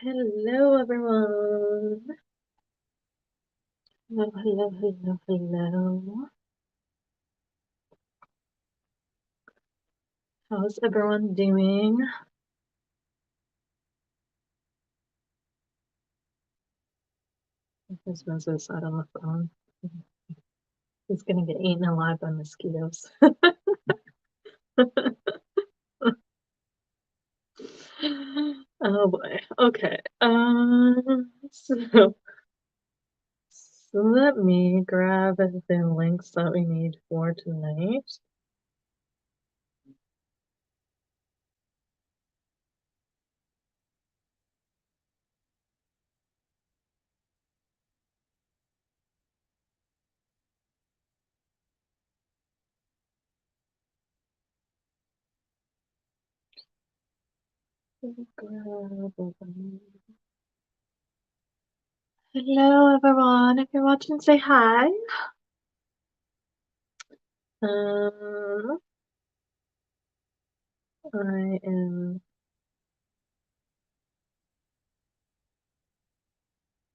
Hello, everyone. Hello, hello, hello, hello. How's everyone doing? My husband's just out on the phone. He's gonna get eaten alive by mosquitoes. Oh boy. Okay. So let me grab the links that we need for tonight. Hello, everyone. If you're watching, say hi. I am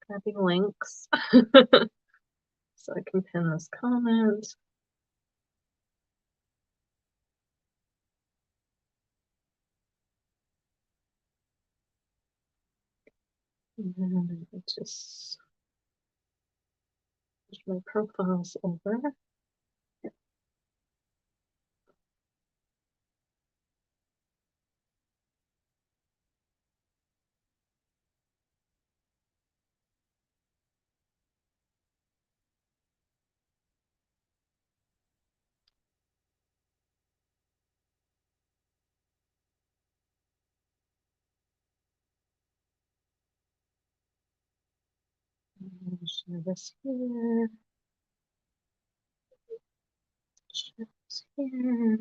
grabbing links so I can pin this comment. And then I just push my profiles over. Share this here. Share this here.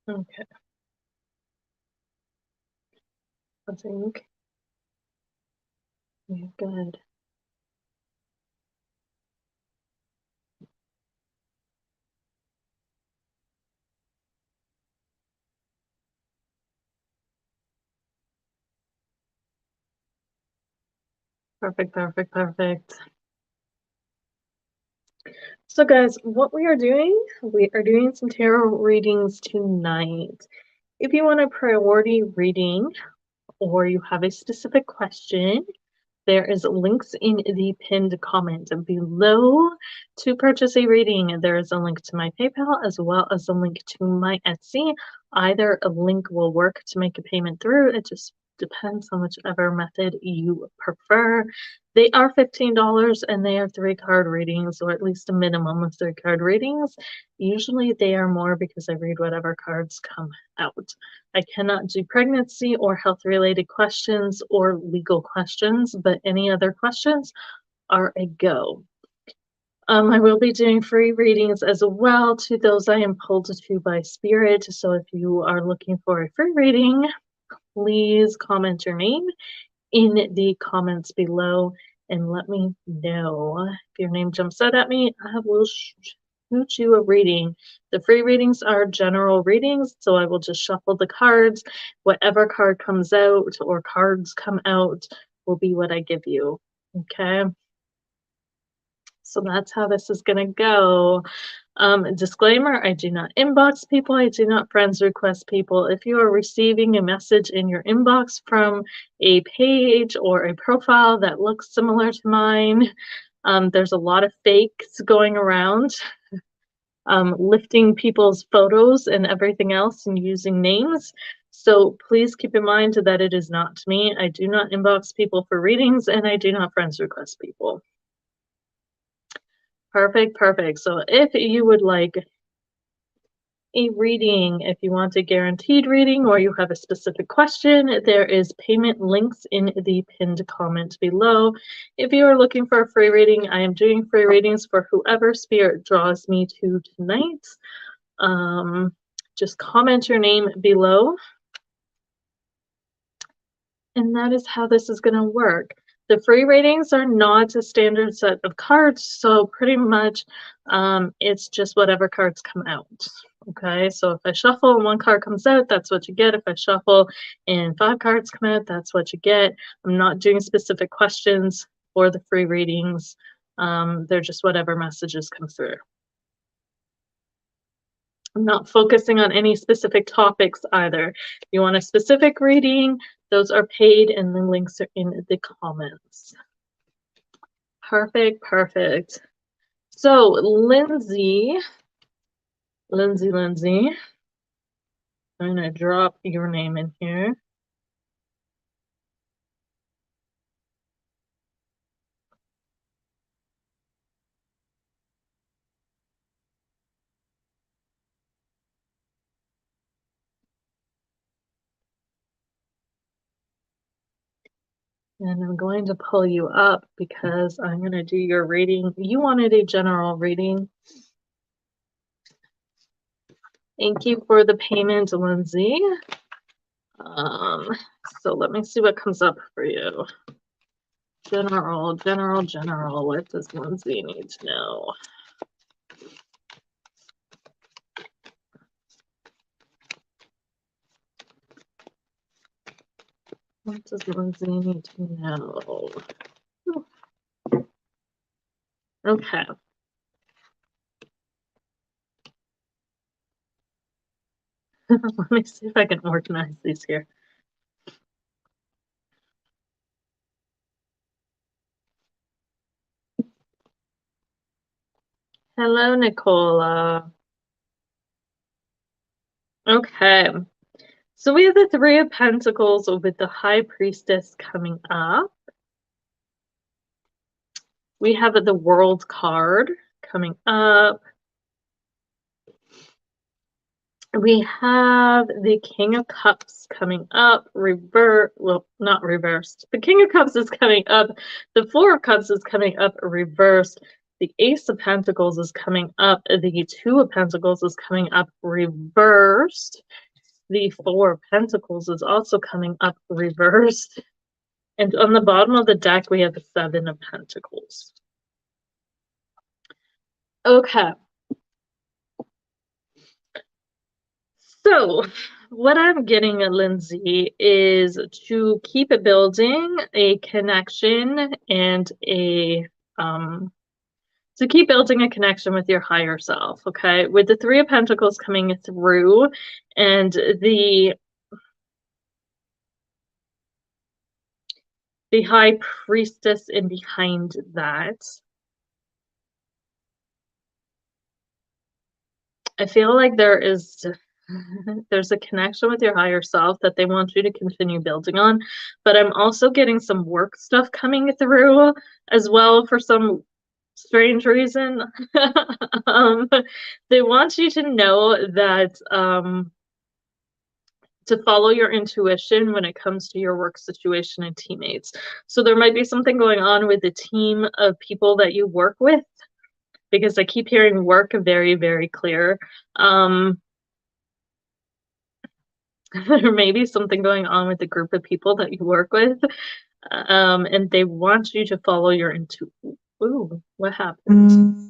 Okay. I think we're good. Perfect, perfect, perfect. So guys, what we are doing some tarot readings tonight. If you want a priority reading or you have a specific question, there is links in the pinned comment below to purchase a reading. There is a link to my PayPal as well as a link to my Etsy. Either a link will work to make a payment through. It just depends on whichever method you prefer. They are $15 and they are 3-card readings, or at least a minimum of 3-card readings. Usually they are more because I read whatever cards come out. I cannot do pregnancy or health related questions or legal questions, but any other questions are a go. I will be doing free readings as well to those I am pulled to by spirit. So if you are looking for a free reading, please comment your name in the comments below and let me know. If your name jumps out at me, I will shoot you a reading. The free readings are general readings, so I will just shuffle the cards. Whatever card comes out or cards come out will be what I give you. Okay. So that's how this is going to go. Disclaimer, I do not inbox people. I do not friends request people. If you are receiving a message in your inbox from a page or a profile that looks similar to mine, there's a lot of fakes going around, lifting people's photos and everything else and using names. So please keep in mind that it is not me. I do not inbox people for readings and I do not friends request people. Perfect, perfect. So if you would like a reading. If you want a guaranteed reading or you have a specific question, there is payment links in the pinned comment below. If you are looking for a free reading, I am doing free readings for whoever spirit draws me to tonight. Just comment your name below. And that is how this is going to work. The free readings are not a standard set of cards, so pretty much it's just whatever cards come out. Okay, so if I shuffle and one card comes out, that's what you get. If I shuffle and 5 cards come out, that's what you get. I'm not doing specific questions for the free readings. They're just whatever messages come through. I'm not focusing on any specific topics either. If you want a specific reading, those are paid and the links are in the comments. Perfect, perfect. So Lyndsey, I'm gonna drop your name in here. And I'm going to pull you up because I'm going to do your reading. You wanted a general reading. Thank you for the payment, Lyndsey. So let me see what comes up for you. General. What does Lyndsey need to know? What does Lyndsey need to know? Okay. Let me see if I can organize these here. Hello, Nicola. Okay. So we have the 3 of Pentacles with the High Priestess coming up. We have the World card coming up. We have the King of Cups coming up, well, not reversed. The King of Cups is coming up. The 4 of Cups is coming up reversed. The Ace of Pentacles is coming up. The 2 of Pentacles is coming up reversed. The 4 of Pentacles is also coming up reversed. And on the bottom of the deck, we have the 7 of Pentacles. Okay. So what I'm getting at, Lyndsey, is to keep building a connection and to keep building a connection with your higher self, okay? With the 3 of Pentacles coming through and the High Priestess in behind that, I feel like there's a connection with your higher self that they want you to continue building on, but I'm also getting some work stuff coming through as well for some strange reason. They want you to know that to follow your intuition when it comes to your work situation and teammates. So there might be something going on with the team of people that you work with, because I keep hearing work very, very clear. There may be something going on with the group of people that you work with, and they want you to follow your intuition. Ooh, what happened?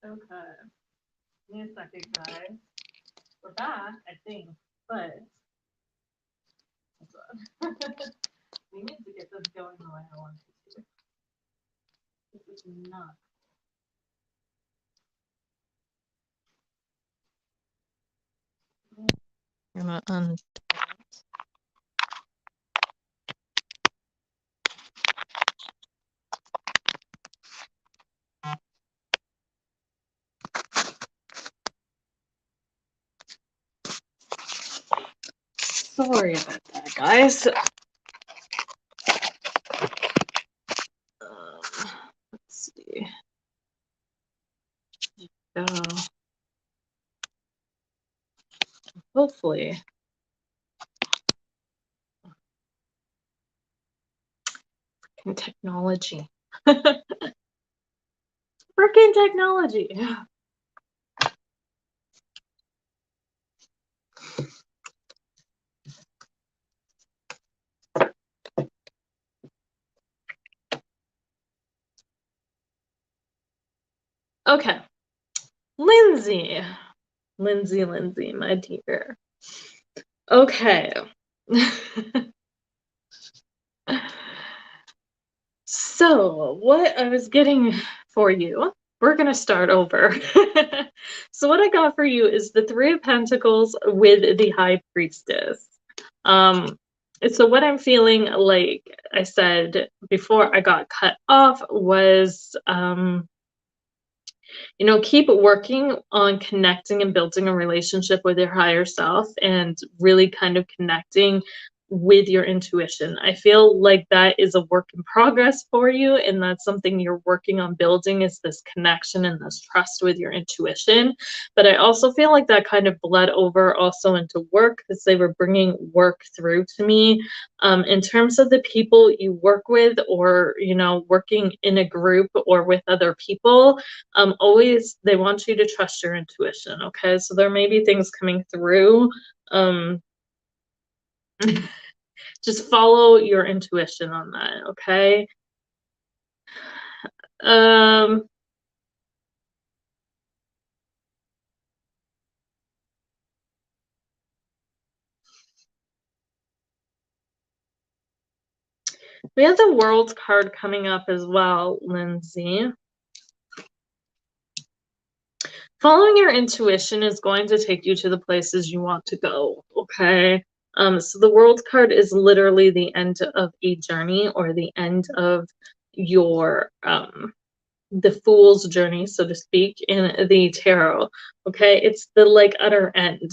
Okay. Give me a second, guys. We're back, I think, but hold on. We need to get this going the way I want it to. This is not. I'm gonna Sorry about that, guys. Let's see. Hopefully. Technology. Freaking technology. Okay. Lyndsey, my dear. Okay. So, what I was getting for you, we're going to start over. So, what I got for you is the Three of Pentacles with the High Priestess. So, what I'm feeling, like I said before I got cut off, was keep working on connecting and building a relationship with your higher self and really kind of connecting with your intuition. I feel like that is a work in progress for you, and that's something you're working on building, is this connection and this trust with your intuition. But I also feel like that kind of bled over also into work, because they were bringing work through to me. In terms of the people you work with, or working in a group or with other people, always they want you to trust your intuition. Okay, so there may be things coming through. Just follow your intuition on that. Okay. We have the World card coming up as well, Lyndsey. Following your intuition is going to take you to the places you want to go. Okay. So the World card is literally the end of a journey, or the end of your the Fool's journey, so to speak, in the tarot. Okay, it's the utter end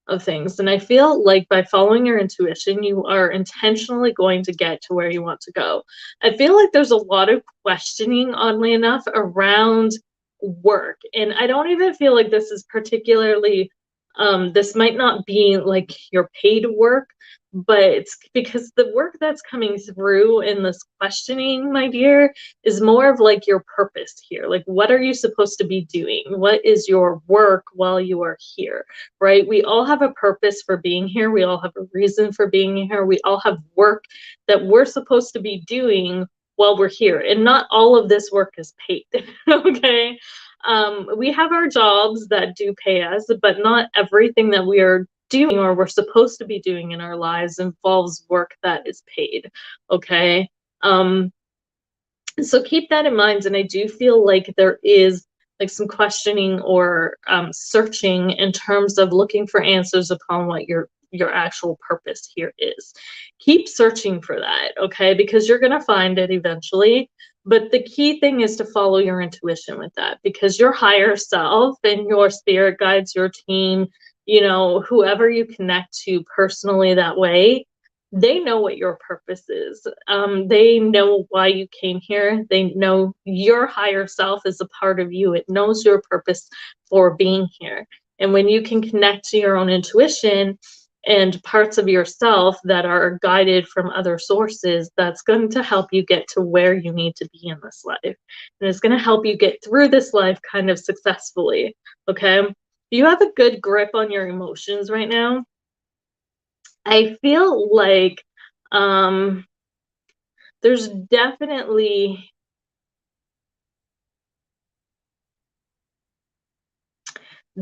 of things. And I feel like by following your intuition, you are intentionally going to get to where you want to go. I feel like there's a lot of questioning, oddly enough, around work. And I don't even feel like this is particularly, this might not be like your paid work, but it's because the work that's coming through in this questioning, my dear, is more of like your purpose here. Like, what are you supposed to be doing? What is your work while you are here, right? We all have a purpose for being here. We all have a reason for being here. We all have work that we're supposed to be doing while we're here. And not all of this work is paid, okay? We have our jobs that do pay us, but not everything that we are doing or we're supposed to be doing in our lives involves work that is paid, okay? So keep that in mind. And I do feel like there is like some questioning or searching in terms of looking for answers upon what your actual purpose here is. Keep searching for that, okay? Because you're going to find it eventually. But the key thing is to follow your intuition with that, because your higher self and your spirit guides, your team, whoever you connect to personally that way, they know what your purpose is. They know why you came here. They know your higher self is a part of you. It knows your purpose for being here. And when you can connect to your own intuition and parts of yourself that are guided from other sources, that's going to help you get to where you need to be in this life. And it's going to help you get through this life kind of successfully. Okay. You have a good grip on your emotions right now. I feel like there's definitely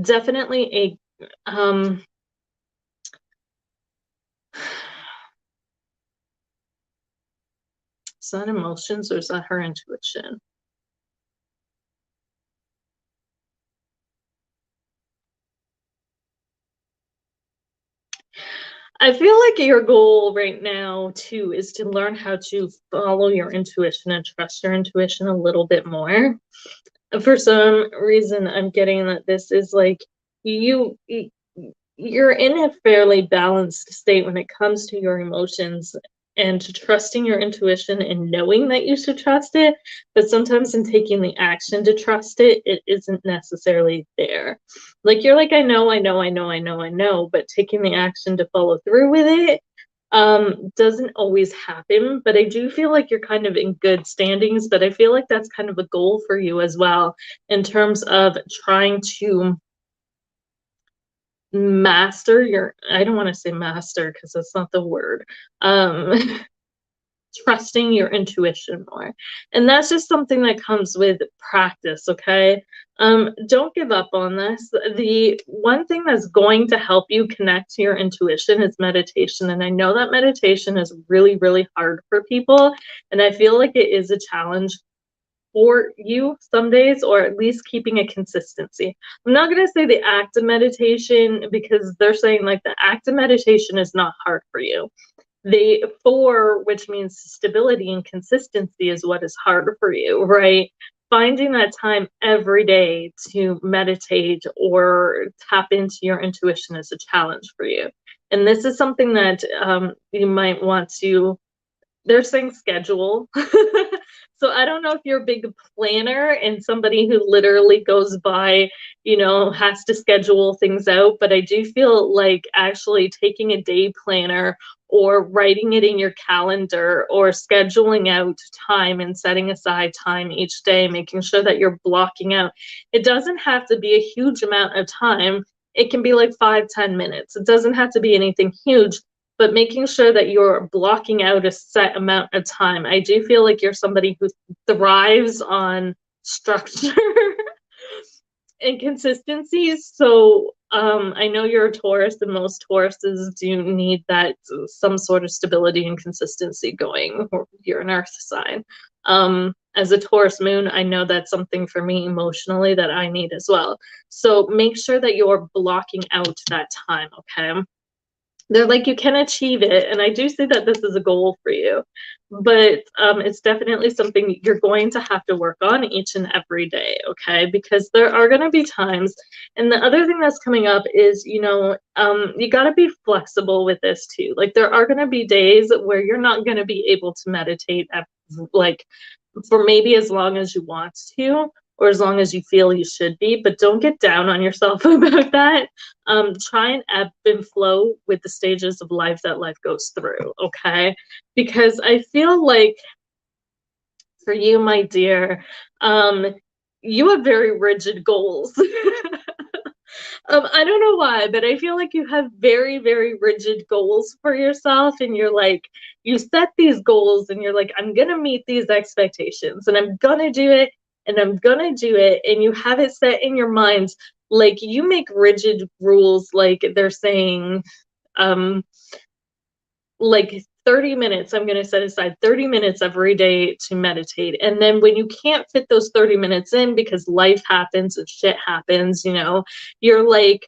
definitely is that emotions or is that her intuition? I feel like your goal right now too is to learn how to follow your intuition and trust your intuition a little bit more. For some reason, I'm getting that this is like you you're in a fairly balanced state when it comes to your emotions and to trusting your intuition and knowing that you should trust it, but sometimes in taking the action to trust it, it isn't necessarily there. Like you're like, I know, but taking the action to follow through with it doesn't always happen. But I do feel like you're kind of in good standings, but I feel like that's kind of a goal for you as well in terms of trying to master your, I don't want to say master because that's not the word, um trusting your intuition more. And that's just something that comes with practice, okay? Don't give up on this. The one thing that's going to help you connect to your intuition is meditation. And I know that meditation is really, really hard for people. And I feel like it is a challenge for you some days, or at least keeping a consistency. I'm not going to say the act of meditation because they're saying like the act of meditation is not hard for you. The four, which means stability and consistency, is what is hard for you, right? Finding that time every day to meditate or tap into your intuition is a challenge for you. And this is something that you might want to, they're saying schedule. So I don't know if you're a big planner and somebody who literally goes by, has to schedule things out, but I do feel like actually taking a day planner or writing it in your calendar or scheduling out time and setting aside time each day, making sure that you're blocking out. It doesn't have to be a huge amount of time. It can be like 5-10 minutes. It doesn't have to be anything huge, but making sure that you're blocking out a set amount of time. I do feel like you're somebody who thrives on structure and consistency. So I know you're a Taurus, and most Tauruses do need that some sort of stability and consistency going. You're an Earth sign. As a Taurus moon, I know that's something for me emotionally that I need as well. So make sure that you're blocking out that time, okay? They're like, you can achieve it. And I do see that this is a goal for you, but it's definitely something you're going to have to work on each and every day, okay? Because there are going to be times. And the other thing that's coming up is, you got to be flexible with this too. Like, there are going to be days where you're not going to be able to meditate like for maybe as long as you want to, or as long as you feel you should be, but don't get down on yourself about that. Try and ebb and flow with the stages of life that life goes through, okay? Because I feel like for you, my dear, you have very rigid goals. I don't know why, but I feel like you have very, very rigid goals for yourself, and you're like, you set these goals, and you're like, I'm gonna meet these expectations, and I'm gonna do it, and I'm gonna do it, and you have it set in your mind. Like, you make rigid rules, like they're saying, um, like 30 minutes, I'm going to set aside 30 minutes every day to meditate. And then when you can't fit those 30 minutes in because life happens and shit happens, you're like,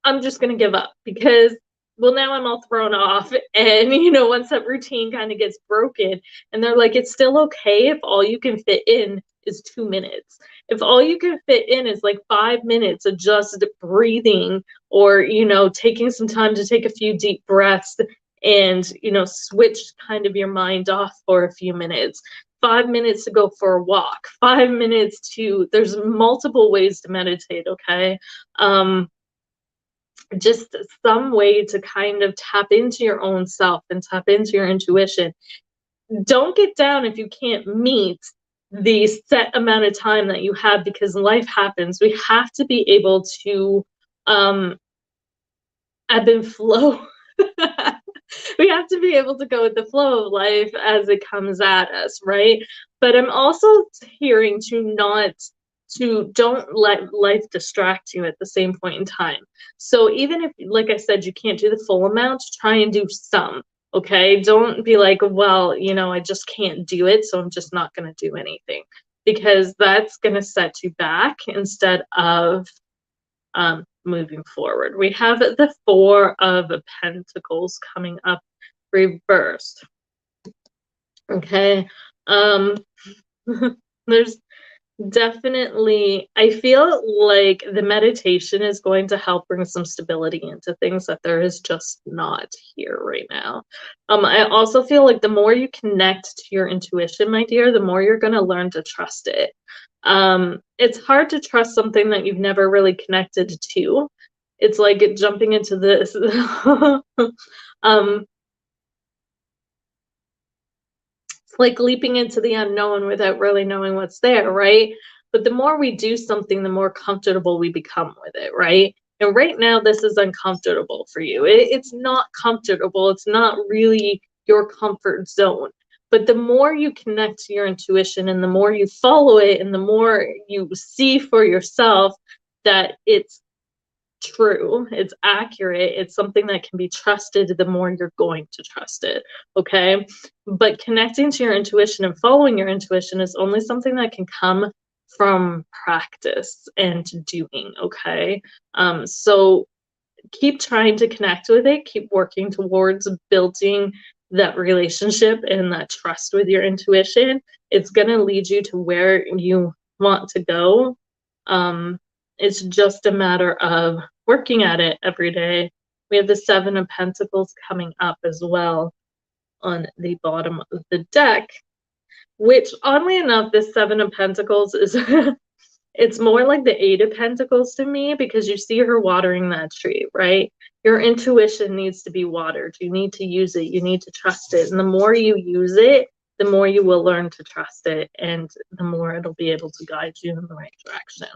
I'm just going to give up because, well, now I'm all thrown off. And, once that routine kind of gets broken, and they're like, it's still okay if all you can fit in is 2 minutes. If all you can fit in is like 5 minutes of just breathing, or, taking some time to take a few deep breaths and, switch kind of your mind off for a few minutes. 5 minutes to go for a walk, 5 minutes to, there's multiple ways to meditate, okay? Just some way to kind of tap into your own self and tap into your intuition. Don't get down if you can't meet the set amount of time that you have, because life happens. We have to be able to ebb and flow. We have to be able to go with the flow of life as it comes at us, right? But I'm also hearing to not don't let life distract you at the same point in time. So even if, like I said, you can't do the full amount, try and do some. Okay, don't be like, well, I just can't do it, so I'm just not going to do anything, because that's going to set you back instead of moving forward. We have the Four of Pentacles coming up reversed. Okay, there's definitely, I feel like the meditation is going to help bring some stability into things that there is just not here right now. I also feel like the more you connect to your intuition, my dear, the more you're going to learn to trust it. It's hard to trust something that you've never really connected to. It's like jumping into this like leaping into the unknown without really knowing what's there, right? But the more we do something, the more comfortable we become with it, right? And right now, this is uncomfortable for you. It's not comfortable. It's not really your comfort zone. But the more you connect to your intuition and the more you follow it and the more you see for yourself that it's true, it's accurate, it's something that can be trusted, the more you're going to trust it. Okay, but connecting to your intuition and following your intuition is only something that can come from practice and doing. Okay, so keep trying to connect with it, keep working towards building that relationship and that trust with your intuition. It's going to lead you to where you want to go. It's just a matter of working at it every day. We have the Seven of Pentacles coming up as well on the bottom of the deck, which oddly enough, this Seven of Pentacles is it's more like the Eight of Pentacles to me, because you see her watering that tree, right? Your intuition needs to be watered. You need to use it. You need to trust it. And the more you use it, the more you will learn to trust it, and the more it'll be able to guide you in the right direction.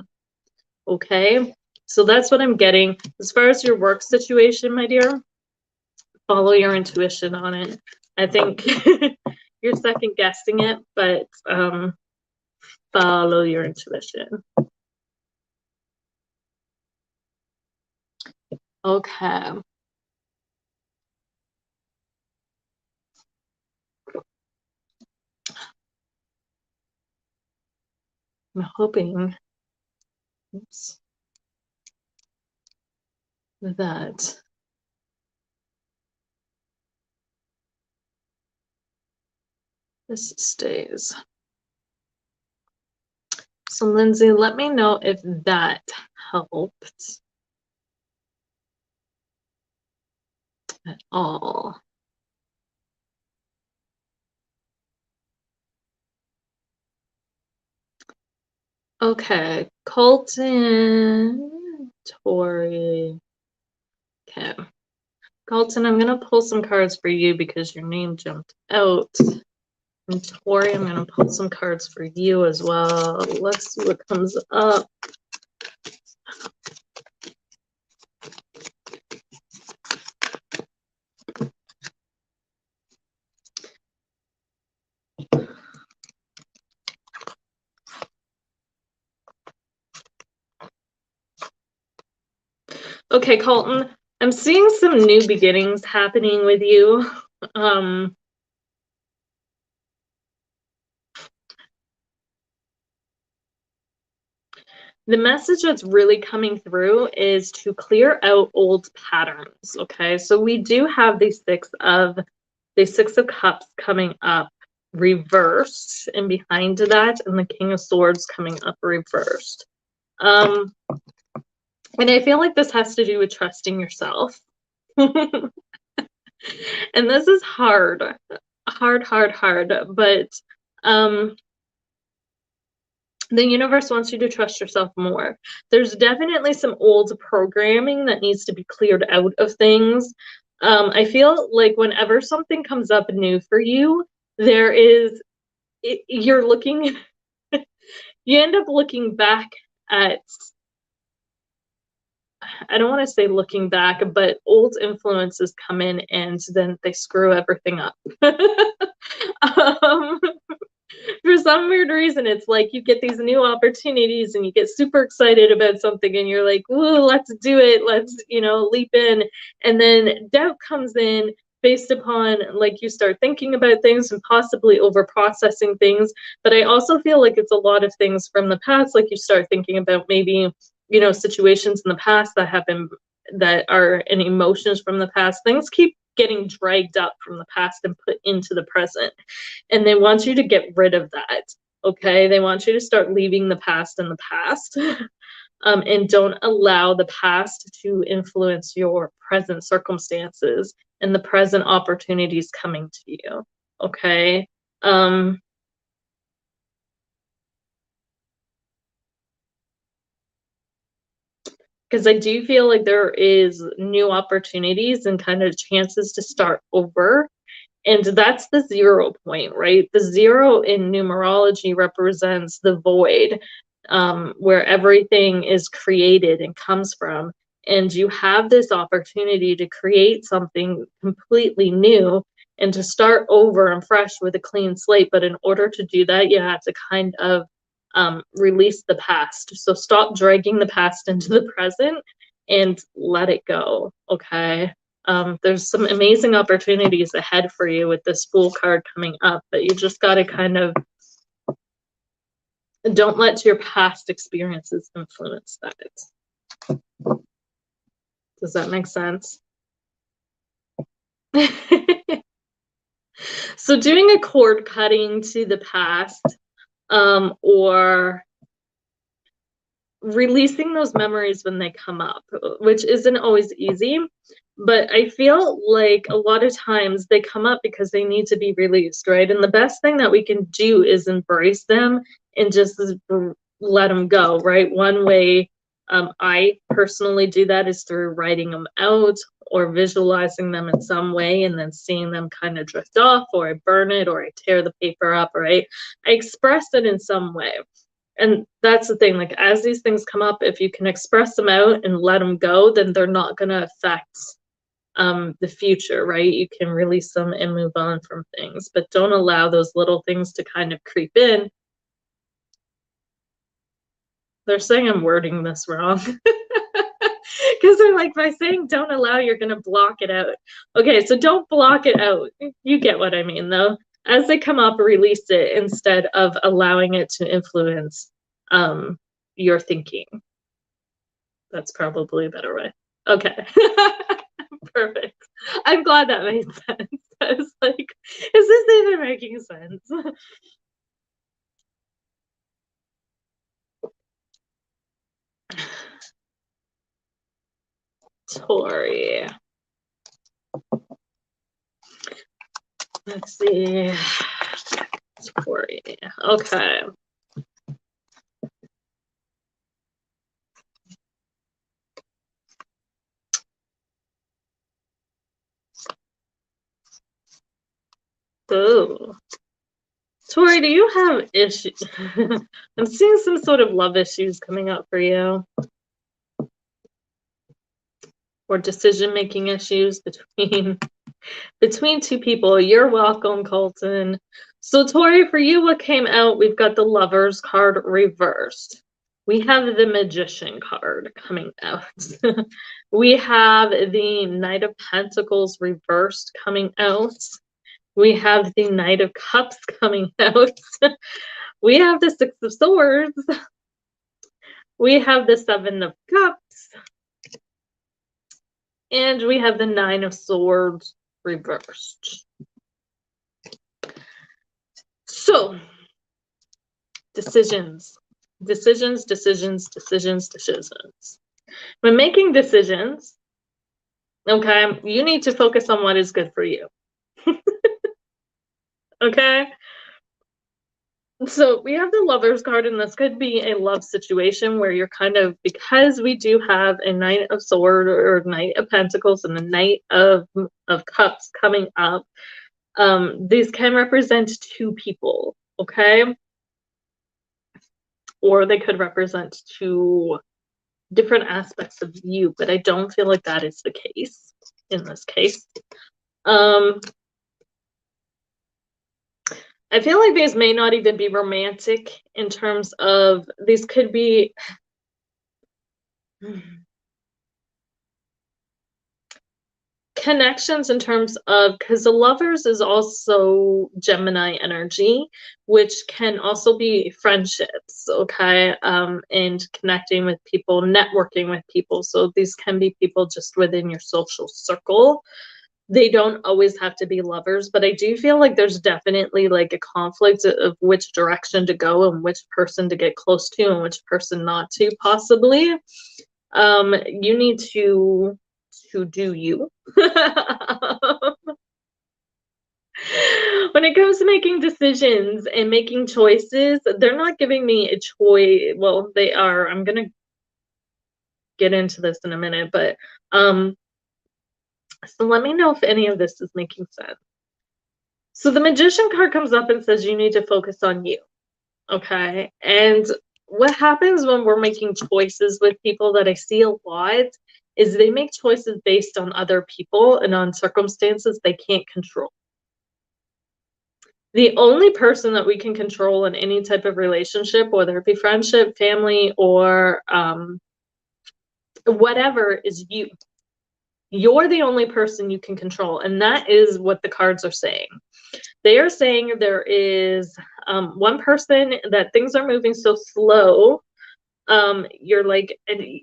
Okay, so that's what I'm getting. As far as your work situation, my dear, follow your intuition on it. I think you're second guessing it, but follow your intuition. Okay. I'm hoping, oops, that this stays. So Lyndsey, let me know if that helped at all. Okay, Calton, Torie. Okay, Calton, I'm gonna pull some cards for you because your name jumped out. And Torie, I'm gonna pull some cards for you as well. Let's see what comes up. Okay, Calton, I'm seeing some new beginnings happening with you. The message that's really coming through is to clear out old patterns. Okay, so we do have the Six of Cups coming up reversed, and behind that, and the King of Swords coming up reversed. And I feel like this has to do with trusting yourself. And this is hard, but the universe wants you to trust yourself more. There's definitely some old programming that needs to be cleared out of things. I feel like whenever something comes up new for you, you're looking, you end up looking back at, I don't want to say looking back, but old influences come in and then they screw everything up. For some weird reason, it's like you get these new opportunities and you get super excited about something and you're like, "Ooh, let's do it. Let's, leap in." And then doubt comes in based upon like you start thinking about things and possibly over processing things. But I also feel like it's a lot of things from the past. Like you start thinking about maybe, situations in the past that have been that are and emotions from the past. Things keep getting dragged up from the past and put into the present. And they want you to get rid of that. Okay. They want you to start leaving the past in the past. And don't allow the past to influence your present circumstances and the present opportunities coming to you. Okay. Because I do feel like there is new opportunities and kind of chances to start over. And that's the 0 point, right? The 0 in numerology represents the void, where everything is created and comes from. And you have this opportunity to create something completely new and to start over and fresh with a clean slate. But in order to do that, you have to kind of release the past. So stop dragging the past into the present and let it go. Okay. There's some amazing opportunities ahead for you with this Fool card coming up, but you just got to kind of don't let your past experiences influence that. Does that make sense? So doing a cord cutting to the past, or releasing those memories when they come up, which isn't always easy, but I feel like a lot of times they come up because they need to be released, right? And the best thing that we can do is embrace them and just let them go, right? One way I personally do that is through writing them out or visualizing them in some way and then seeing them kind of drift off, or I burn it, or I tear the paper up, right? I express it in some way. And that's the thing, like as these things come up, if you can express them out and let them go, then they're not going to affect the future, right? You can release them and move on from things, but don't allow those little things to kind of creep in. They're saying I'm wording this wrong. Because they're like, by saying don't allow, you're going to block it out. Okay, so don't block it out. You get what I mean, though. As they come up, release it instead of allowing it to influence your thinking. That's probably a better way. Okay. Perfect. I'm glad that made sense. I was like, is this even making sense? Torie. Let's see. Torie. Okay. Oh. Torie, do you have issues? I'm seeing some sort of love issues coming up for you. Or decision-making issues between two people. You're welcome, Calton. So, Torie, for you, what came out? We've got the Lovers card reversed. We have the Magician card coming out. We have the Knight of Pentacles reversed coming out. We have the Knight of Cups coming out. We have the Six of Swords. We have the Seven of Cups. And we have the Nine of Swords reversed. So, decisions. Decisions, decisions, decisions, decisions. When making decisions, okay, you need to focus on what is good for you. Okay? So we have the Lovers card, and this could be a love situation where you're kind of, because we do have a Knight of Swords or Knight of Pentacles and the Knight of Cups coming up, these can represent two people, okay? Or they could represent two different aspects of you, but I don't feel like that is the case in this case. I feel like these may not even be romantic in terms of, these could be connections in terms of, because the lovers is also Gemini energy, which can also be friendships, okay, and connecting with people, networking with people. So these can be people just within your social circle. They don't always have to be lovers, but I do feel like there's definitely like a conflict of which direction to go and which person to get close to and which person not to, possibly. You need to do you. When it comes to making decisions and making choices, they're not giving me a choice. Well, they are. I'm gonna get into this in a minute, but so let me know if any of this is making sense. So the Magician card comes up and says you need to focus on you, okay? And what happens when we're making choices with people that I see a lot is they make choices based on other people and on circumstances they can't control. The only person that we can control in any type of relationship, whether it be friendship, family, or whatever, is you. You're the only person you can control, and that is what the cards are saying. They are saying there is one person that things are moving so slow. You're like, and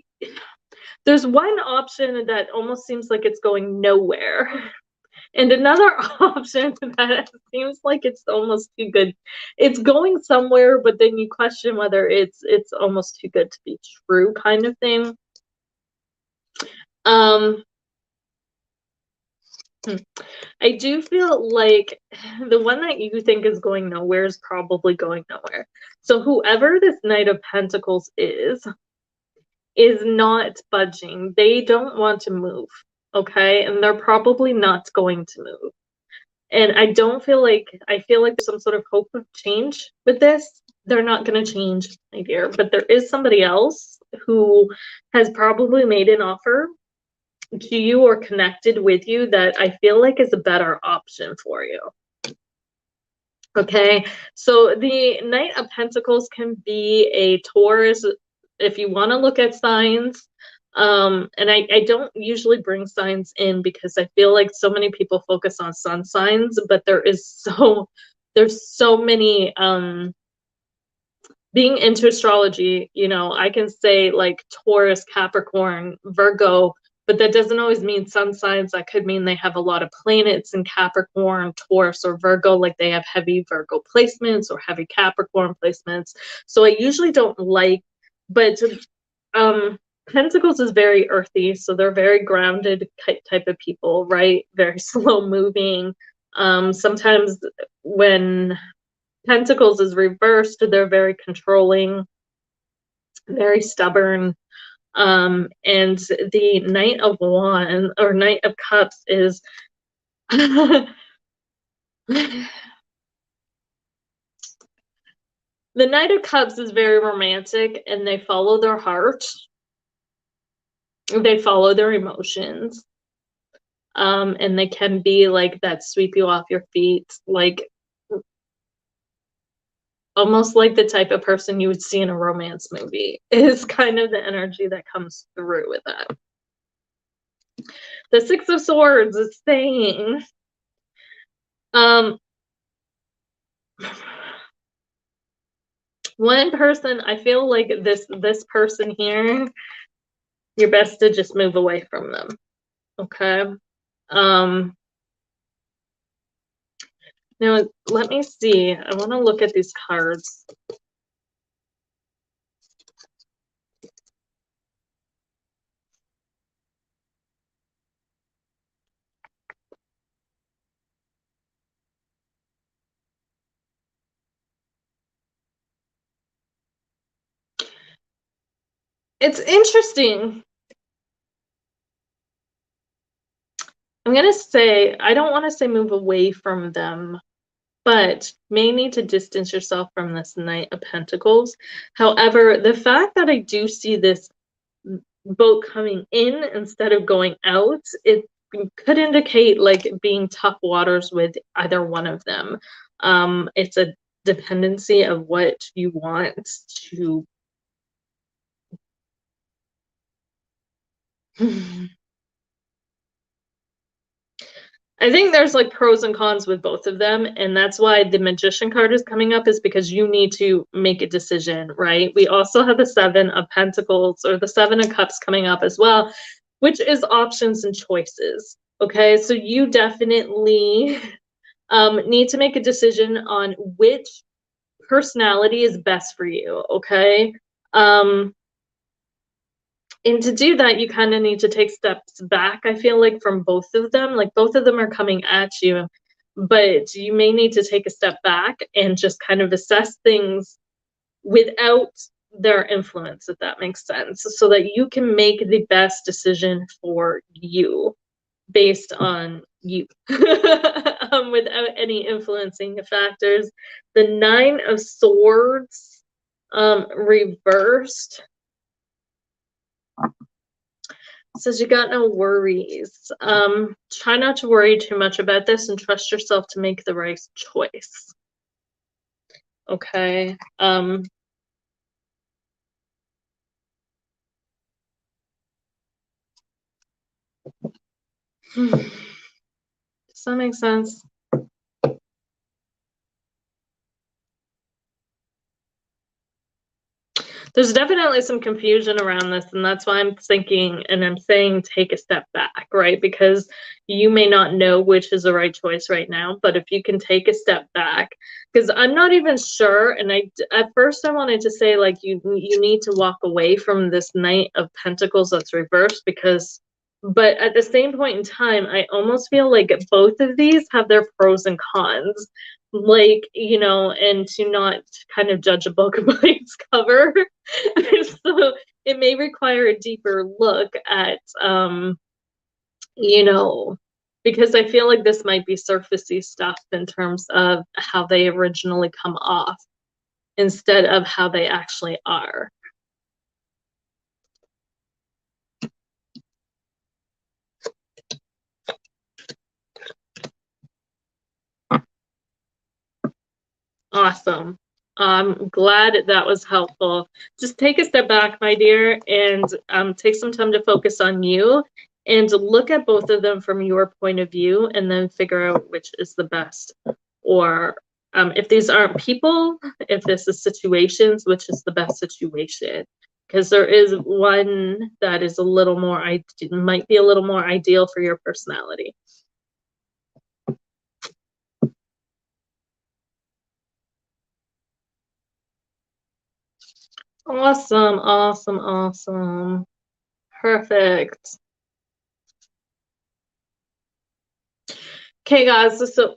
there's one option that almost seems like it's going nowhere. And another option that seems like it's almost too good. It's going somewhere, but then you question whether it's almost too good to be true, kind of thing. I do feel like the one that you think is going nowhere is probably going nowhere. So whoever this Knight of Pentacles is not budging. They don't want to move, okay? And they're probably not going to move. And I feel like there's some sort of hope of change with this. They're not going to change, my dear. But there is somebody else who has probably made an offer to you or connected with you that I feel like is a better option for you. Okay, so the Knight of Pentacles can be a Taurus if you want to look at signs. And I don't usually bring signs in because I feel like so many people focus on sun signs, but there's so many being into astrology, you know, I can say like Taurus, Capricorn, Virgo, but that doesn't always mean sun signs. That could mean they have a lot of planets in Capricorn, Taurus, or Virgo, like they have heavy Virgo placements or heavy Capricorn placements. So I usually don't like, but Pentacles is very earthy, so they're very grounded type of people, right? Very slow moving. Sometimes when Pentacles is reversed, they're very controlling, very stubborn. And the Knight of Wands or Knight of Cups is the Knight of Cups is very romantic, and they follow their heart. They follow their emotions. And they can be like that sweep you off your feet, like almost like the type of person you would see in a romance movie is kind of the energy that comes through with that. The Six of Swords is saying, one person, I feel like this person here, you're best to just move away from them. Okay. Now let me see. I want to look at these cards. It's interesting. I'm going to say, I don't want to say move away from them, but may need to distance yourself from this Knight of Pentacles. However, the fact that I do see this boat coming in instead of going out, could indicate like being tough waters with either one of them. It's a dependency of what you want to I think there's like pros and cons with both of them, and that's why the Magician card is coming up, is because you need to make a decision, right? We also have the Seven of Pentacles or the Seven of Cups coming up as well, which is options and choices. Okay, so you definitely need to make a decision on which personality is best for you. Okay. And to do that, you kind of need to take steps back, I feel like, from both of them. Like both of them are coming at you, but you may need to take a step back and just kind of assess things without their influence, if that makes sense, so that you can make the best decision for you based on you without any influencing factors. The Nine of Swords reversed says you got no worries. Try not to worry too much about this and trust yourself to make the right choice. Okay. Does that make sense? There's definitely some confusion around this, and that's why I'm thinking and I'm saying take a step back, right? Because you may not know which is the right choice right now, but if you can take a step back, because I'm not even sure, and at first I wanted to say like you need to walk away from this Knight of Pentacles that's reversed, because but at the same point in time, I almost feel like both of these have their pros and cons, like, you know, and to not kind of judge a book by its cover. So it may require a deeper look at, you know, because I feel like this might be surfacey stuff in terms of how they originally come off instead of how they actually are. Awesome. I'm glad that was helpful. Just take a step back, my dear, and take some time to focus on you and look at both of them from your point of view and then figure out which is the best. Or if these aren't people, if this is situations, which is the best situation. Because there is one that is a little more, might be a little more ideal for your personality. Awesome, awesome, awesome. Perfect. Okay, guys, so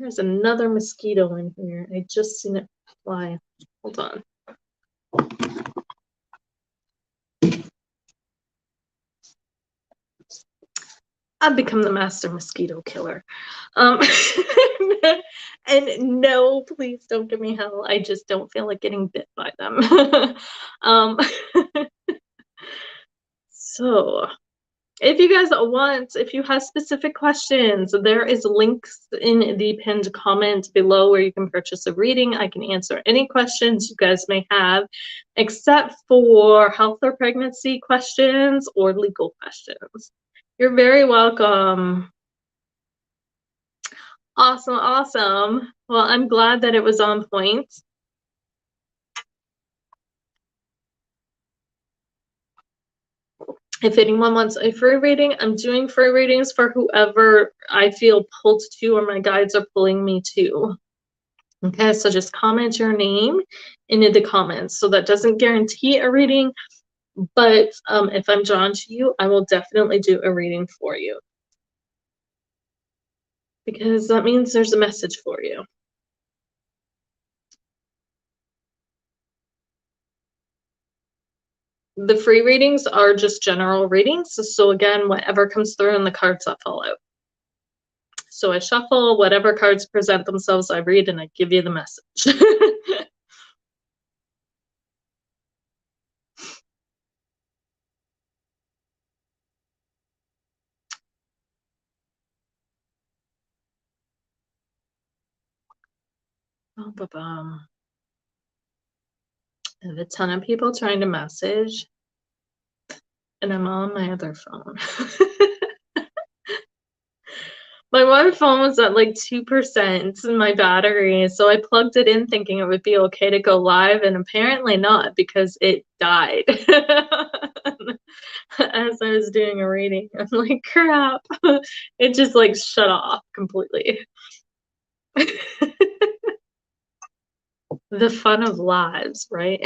there's another mosquito in here. I just seen it fly. Hold on. I've become the master mosquito killer. And no, please don't give me hell. I just don't feel like getting bit by them. So if you guys want, if you have specific questions, there is links in the pinned comment below where you can purchase a reading. I can answer any questions you guys may have, except for health or pregnancy questions or legal questions. You're very welcome. Awesome, awesome. Well, I'm glad that it was on point. If anyone wants a free reading, I'm doing free readings for whoever I feel pulled to or my guides are pulling me to. Okay, so just comment your name into the comments. So that doesn't guarantee a reading, but if I'm drawn to you, I will definitely do a reading for you. Because that means there's a message for you. The free readings are just general readings. So again, whatever comes through in the cards that fall out. So I shuffle, whatever cards present themselves, I read, and I give you the message. Bum. I have a ton of people trying to message, and I'm on my other phone. My one phone was at like 2% in my battery, so I plugged it in thinking it would be okay to go live, and apparently not because it died as I was doing a reading. I'm like, crap. It just like shut off completely. The fun of lives, right?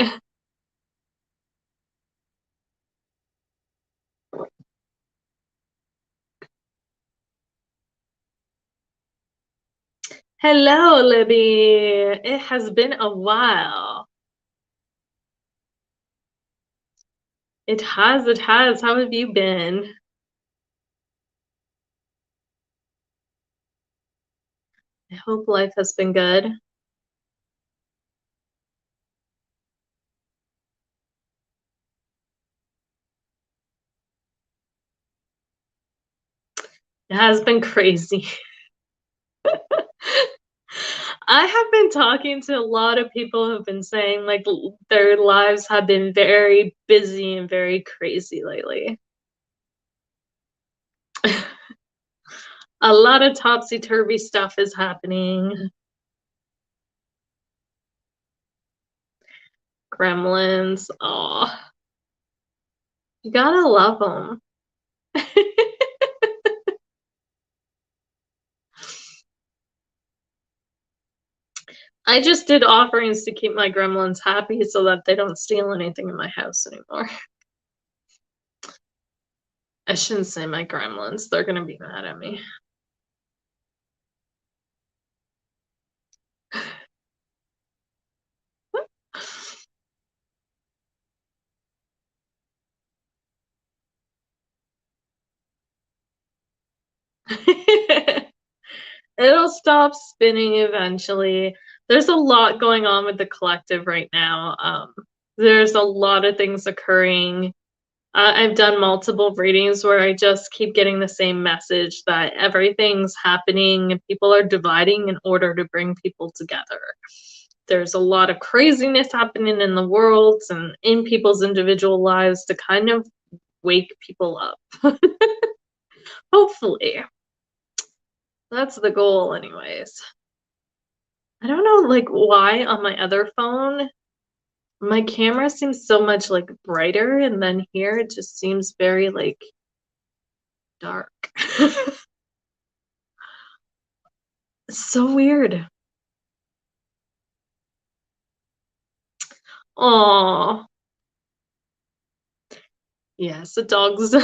Hello, Libby. It has been a while. It has, it has. How have you been? I hope life has been good. It has been crazy. I have been talking to a lot of people who've been saying like their lives have been very busy and very crazy lately. A lot of topsy-turvy stuff is happening. Gremlins. Oh, you gotta love them. I just did offerings to keep my gremlins happy so that they don't steal anything in my house anymore. I shouldn't say my gremlins. They're gonna be mad at me. It'll stop spinning eventually. There's a lot going on with the collective right now. There's a lot of things occurring. I've done multiple readings where I just keep getting the same message that everything's happening and people are dividing in order to bring people together. There's a lot of craziness happening in the world and in people's individual lives to kind of wake people up. Hopefully. That's the goal anyways. I don't know like why on my other phone my camera seems so much like brighter and then here it just seems very like dark. It's so weird. Oh, yes, the dogs.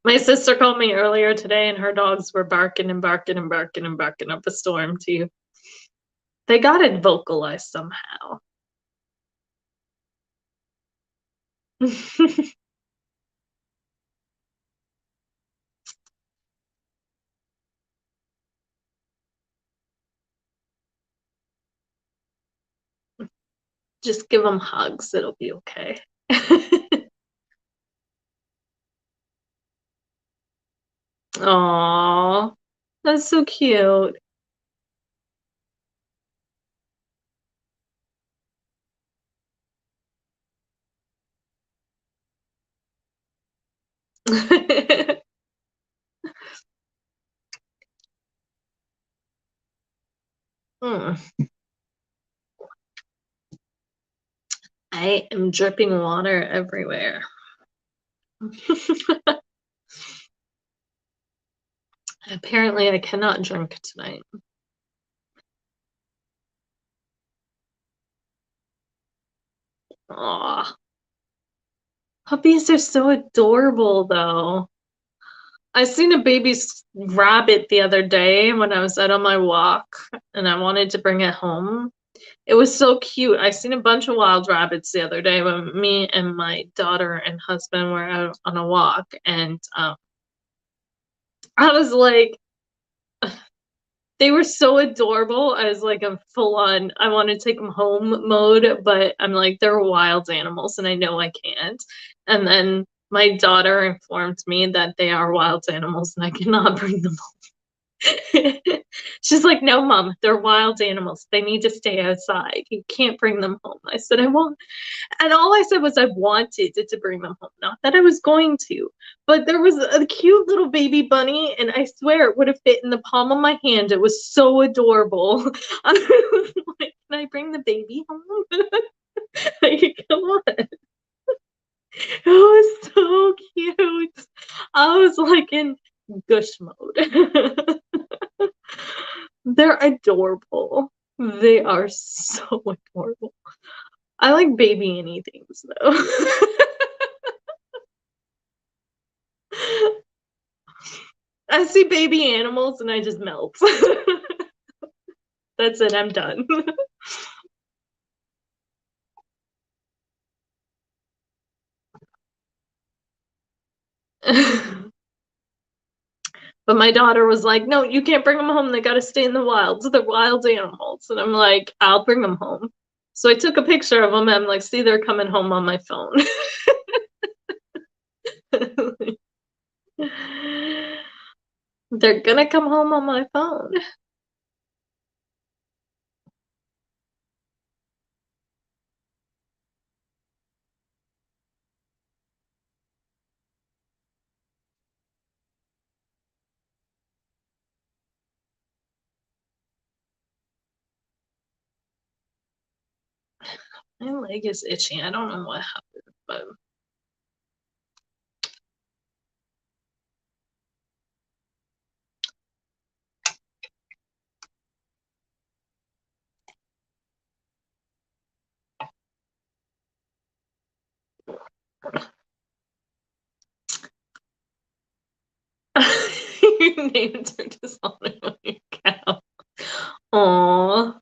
My sister called me earlier today and her dogs were barking and barking and barking and barking up a storm too. They got it vocalized somehow. Just give them hugs, it'll be okay. Aw, that's so cute. Hmm. I am dripping water everywhere. Apparently, I cannot drink tonight. Aw. Puppies are so adorable, though. I seen a baby rabbit the other day when I was out on my walk and I wanted to bring it home. It was so cute. I seen a bunch of wild rabbits the other day when me and my daughter and husband were out on a walk, and I was like, they were so adorable. I was like, I'm full on, I want to take them home mode, but I'm like, they're wild animals and I know I can't. And then my daughter informed me that they are wild animals and I cannot bring them home. She's like, no, Mom, they're wild animals. They need to stay outside. You can't bring them home. I said, I won't. And all I said was I wanted to bring them home, not that I was going to. But there was a cute little baby bunny, and I swear it would have fit in the palm of my hand. It was so adorable. I was like, can I bring the baby home? Like, come on. It was so cute. I was like in gush mode. They're adorable. They are so adorable. I like baby anythings though. I see baby animals and I just melt. That's it, I'm done. But my daughter was like, no, you can't bring them home. They got to stay in the wilds. They're wild animals. And I'm like, I'll bring them home. So I took a picture of them and I'm like, see, they're coming home on my phone. They're gonna come home on my phone. My leg is itching. I don't know what happened, but your names are just on your cow. Aww.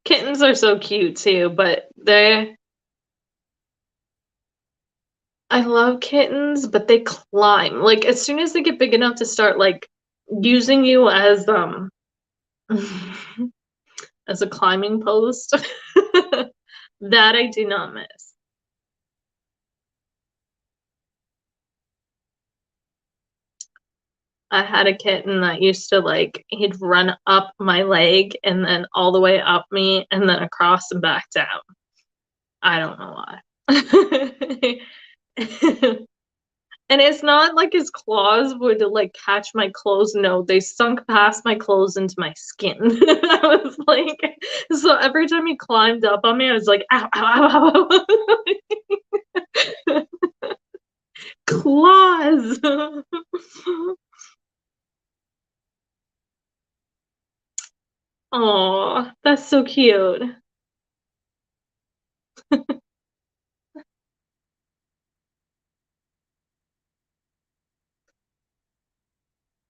Kittens are so cute too, but I love kittens, but they climb. Like as soon as they get big enough to start like using you as as a climbing post, that I do not miss. I had a kitten that used to like he'd run up my leg and then all the way up me and then across and back down. I don't know why. And it's not like his claws would like catch my clothes. No, they sunk past my clothes into my skin. I was like, so every time he climbed up on me, I was like, ow, ow, ow, ow. Claws. Oh, that's so cute.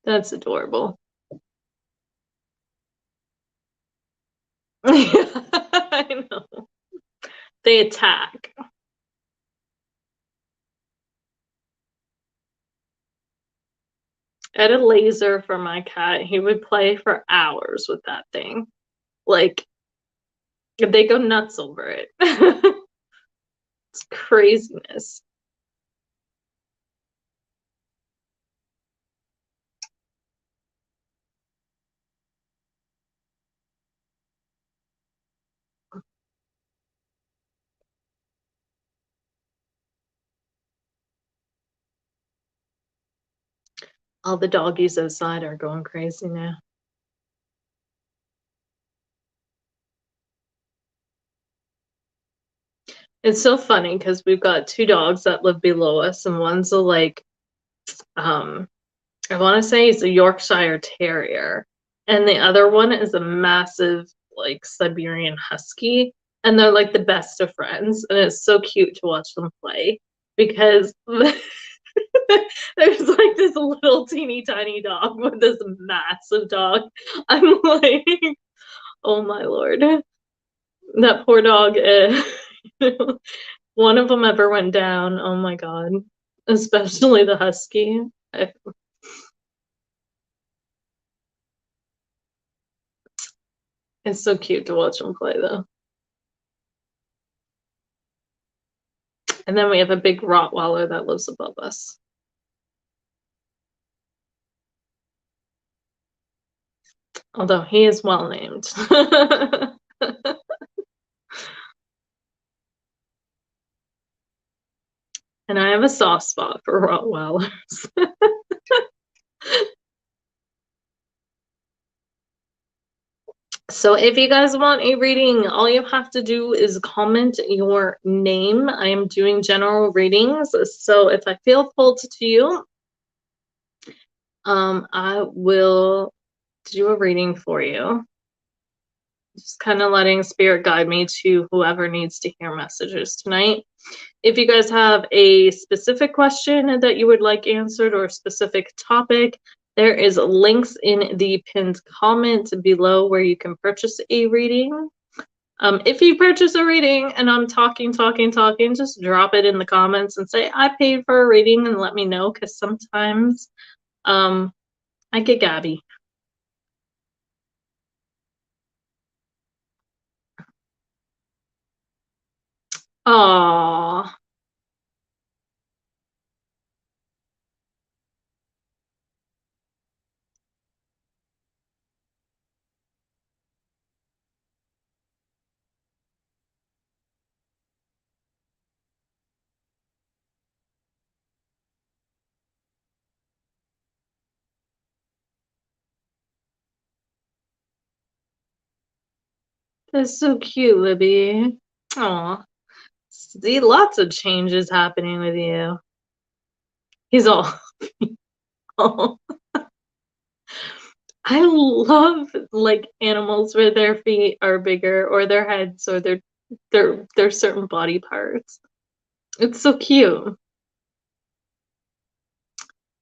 That's adorable. I know. They attack. I had a laser for my cat. He would play for hours with that thing. Like, they go nuts over it. It's craziness. All the doggies outside are going crazy now. It's so funny because we've got two dogs that live below us, and one's a like, um, I want to say he's a Yorkshire Terrier, and the other one is a massive like Siberian Husky, and they're like the best of friends, and it's so cute to watch them play because there's like this little teeny tiny dog with this massive dog. I'm like, oh my lord, that poor dog. One of them ever went down. Oh my god, especially the husky. It's so cute to watch them play though. And then we have a big Rottweiler that lives above us. Although he is well named. And I have a soft spot for Rottweilers. So if you guys want a reading, all you have to do is comment your name. I am doing general readings. So if I feel pulled to you, I will do a reading for you. Just kind of letting spirit guide me to whoever needs to hear messages tonight. If you guys have a specific question that you would like answered or a specific topic, there is links in the pinned comment below where you can purchase a reading. If you purchase a reading and I'm talking, just drop it in the comments and say, I paid for a reading, and let me know, because sometimes I get gabby. Aww. That's so cute, Libby. Aw. See, lots of changes happening with you. He's all... Oh. I love like animals where their feet are bigger or their heads or their certain body parts. It's so cute.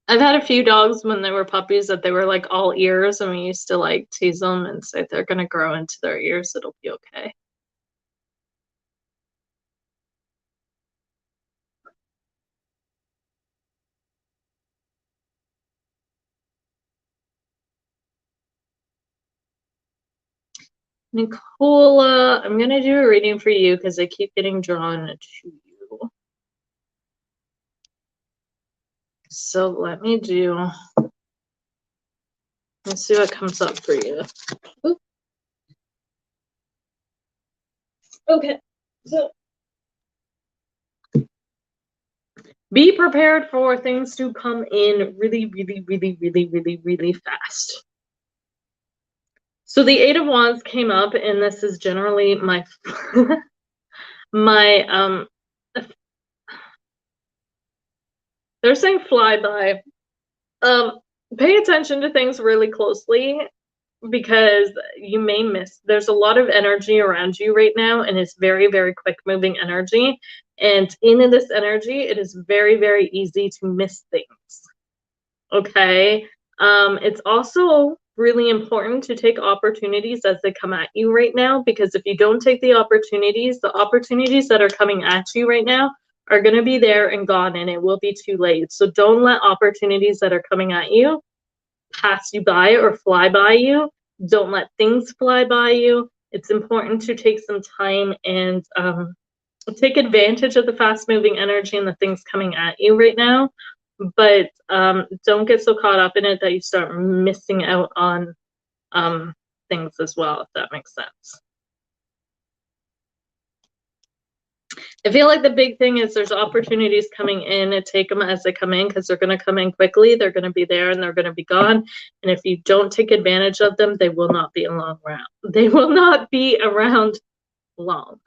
I've had a few dogs when they were puppies that they were like all ears, and we used to like tease them and say they're gonna grow into their ears, it'll be okay. Nicola, I'm gonna do a reading for you because I keep getting drawn to you. So let's see what comes up for you. Ooh. Okay, so be prepared for things to come in really fast. So the Eight of Wands came up, and this is generally my my they're saying flyby. Pay attention to things really closely because you may miss. There's a lot of energy around you right now, and it's very quick moving energy. And in this energy, it is very easy to miss things. Okay. It's also really important to take opportunities as they come at you right now, because if you don't take the opportunities that are coming at you right now are going to be there and gone, and it will be too late. So don't let opportunities that are coming at you pass you by or fly by you. Don't let things fly by you. It's important to take some time and take advantage of the fast moving energy and the things coming at you right now, but don't get so caught up in it that you start missing out on things as well, if that makes sense. I feel like the big thing is there's opportunities coming in, and take them as they come in, because they're going to come in quickly. They're going to be there and they're going to be gone. And if you don't take advantage of them, they will not be around. They will not be around long.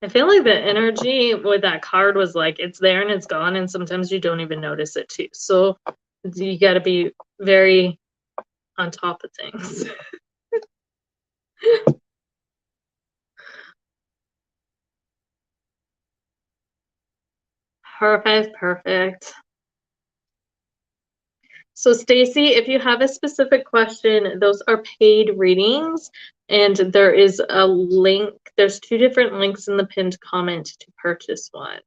I feel like the energy with that card was like, it's there and it's gone, and sometimes you don't even notice it too. So you got to be very on top of things. Perfect. So Stacy, if you have a specific question, those are paid readings, and there is a link. There's 2 different links in the pinned comment to purchase one.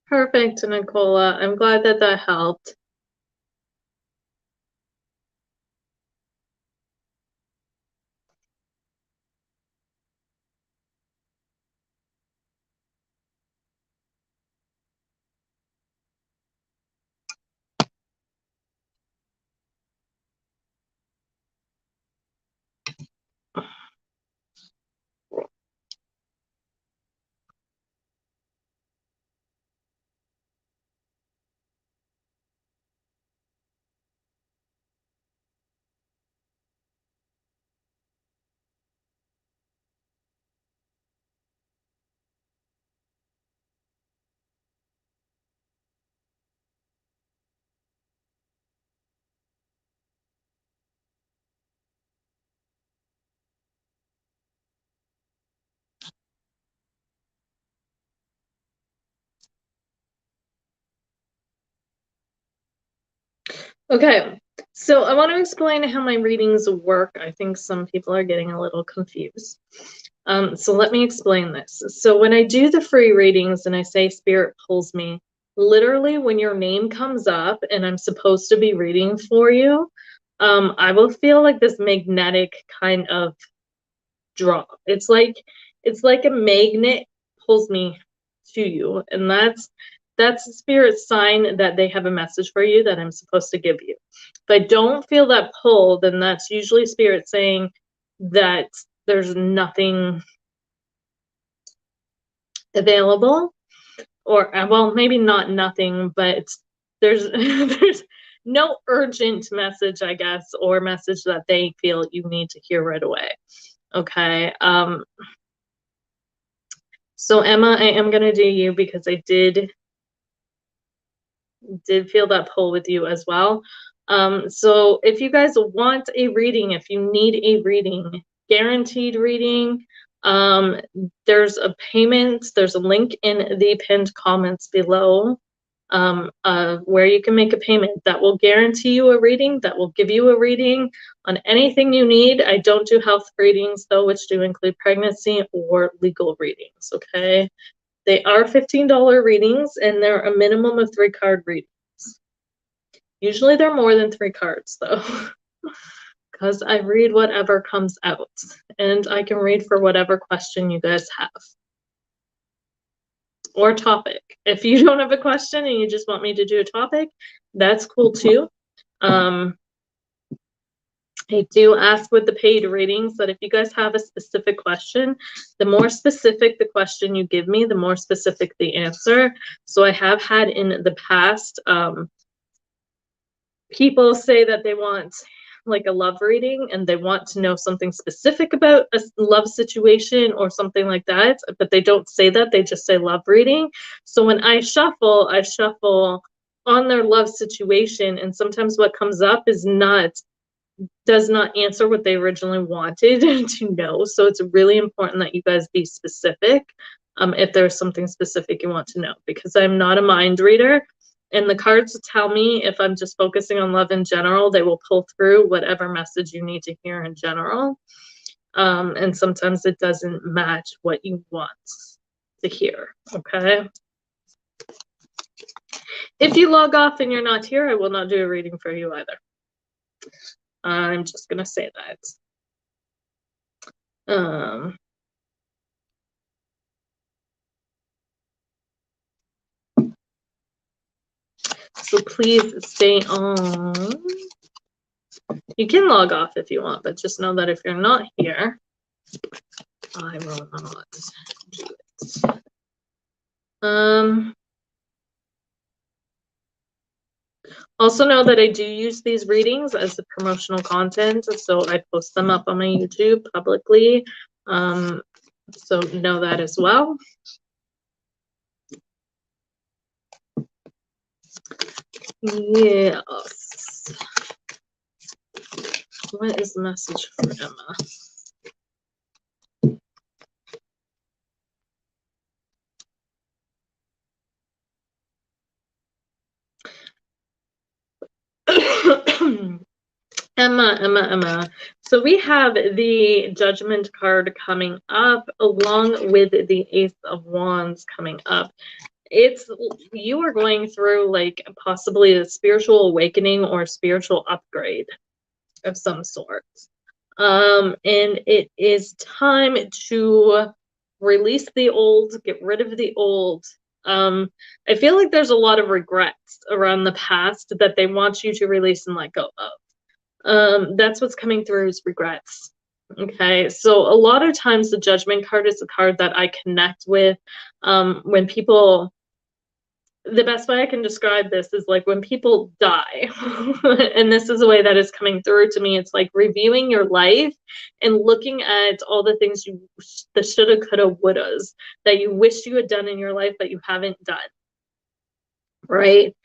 Perfect, Nicola. I'm glad that that helped. Okay, so I want to explain how my readings work. I think some people are getting a little confused. So let me explain this. So when I do the free readings and I say Spirit pulls me, literally when your name comes up and I'm supposed to be reading for you, I will feel like this magnetic kind of draw. It's like a magnet pulls me to you, and that's the Spirit's sign that they have a message for you that I'm supposed to give you. If I don't feel that pull, then that's usually Spirit saying that there's nothing available, or well, maybe not nothing, but there's there's no urgent message, I guess, or message that they feel you need to hear right away. Okay. So Emma, I am gonna do you because I did feel that pull with you as well. So if you guys want a reading, if you need a reading, guaranteed reading, there's a payment, there's a link in the pinned comments below where you can make a payment that will guarantee you a reading, that will give you a reading on anything you need. I don't do health readings though, which do include pregnancy or legal readings, okay? They are $15 readings, and they're a minimum of 3-card readings. Usually they're more than 3 cards, though, because I read whatever comes out, and I can read for whatever question you guys have. Or topic. If you don't have a question and you just want me to do a topic, that's cool too. I do ask with the paid readings that if you guys have a specific question, the more specific the question you give me, the more specific the answer. So I have had in the past people say that they want like a love reading and they want to know something specific about a love situation or something like that, but they don't say that, they just say love reading. So when I shuffle on their love situation, and sometimes what comes up does not answer what they originally wanted to know. So it's really important that you guys be specific if there's something specific you want to know, because I'm not a mind reader. And the cards tell me if I'm just focusing on love in general, they will pull through whatever message you need to hear in general. And sometimes it doesn't match what you want to hear, okay? If you log off and you're not here, I will not do a reading for you either. I'm just gonna say that. So please stay on. You can log off if you want, but just know that if you're not here, I will not do it. Also know that I do use these readings as the promotional content, so I post them up on my YouTube publicly. So know that as well. Yes. What is the message for Emma? Emma. So we have the Judgment card coming up along with the Ace of Wands coming up. You are going through like possibly a spiritual awakening or spiritual upgrade of some sort. And it is time to release the old, get rid of the old. I feel like there's a lot of regrets around the past that they want you to release and let go of. That's what's coming through is regrets. Okay, so a lot of times the Judgment card is a card that I connect with when people, the best way I can describe this is like when people die, and this is the way that is coming through to me. It's like reviewing your life and looking at all the things the shoulda, coulda, wouldas that you wish you had done in your life but you haven't done, right?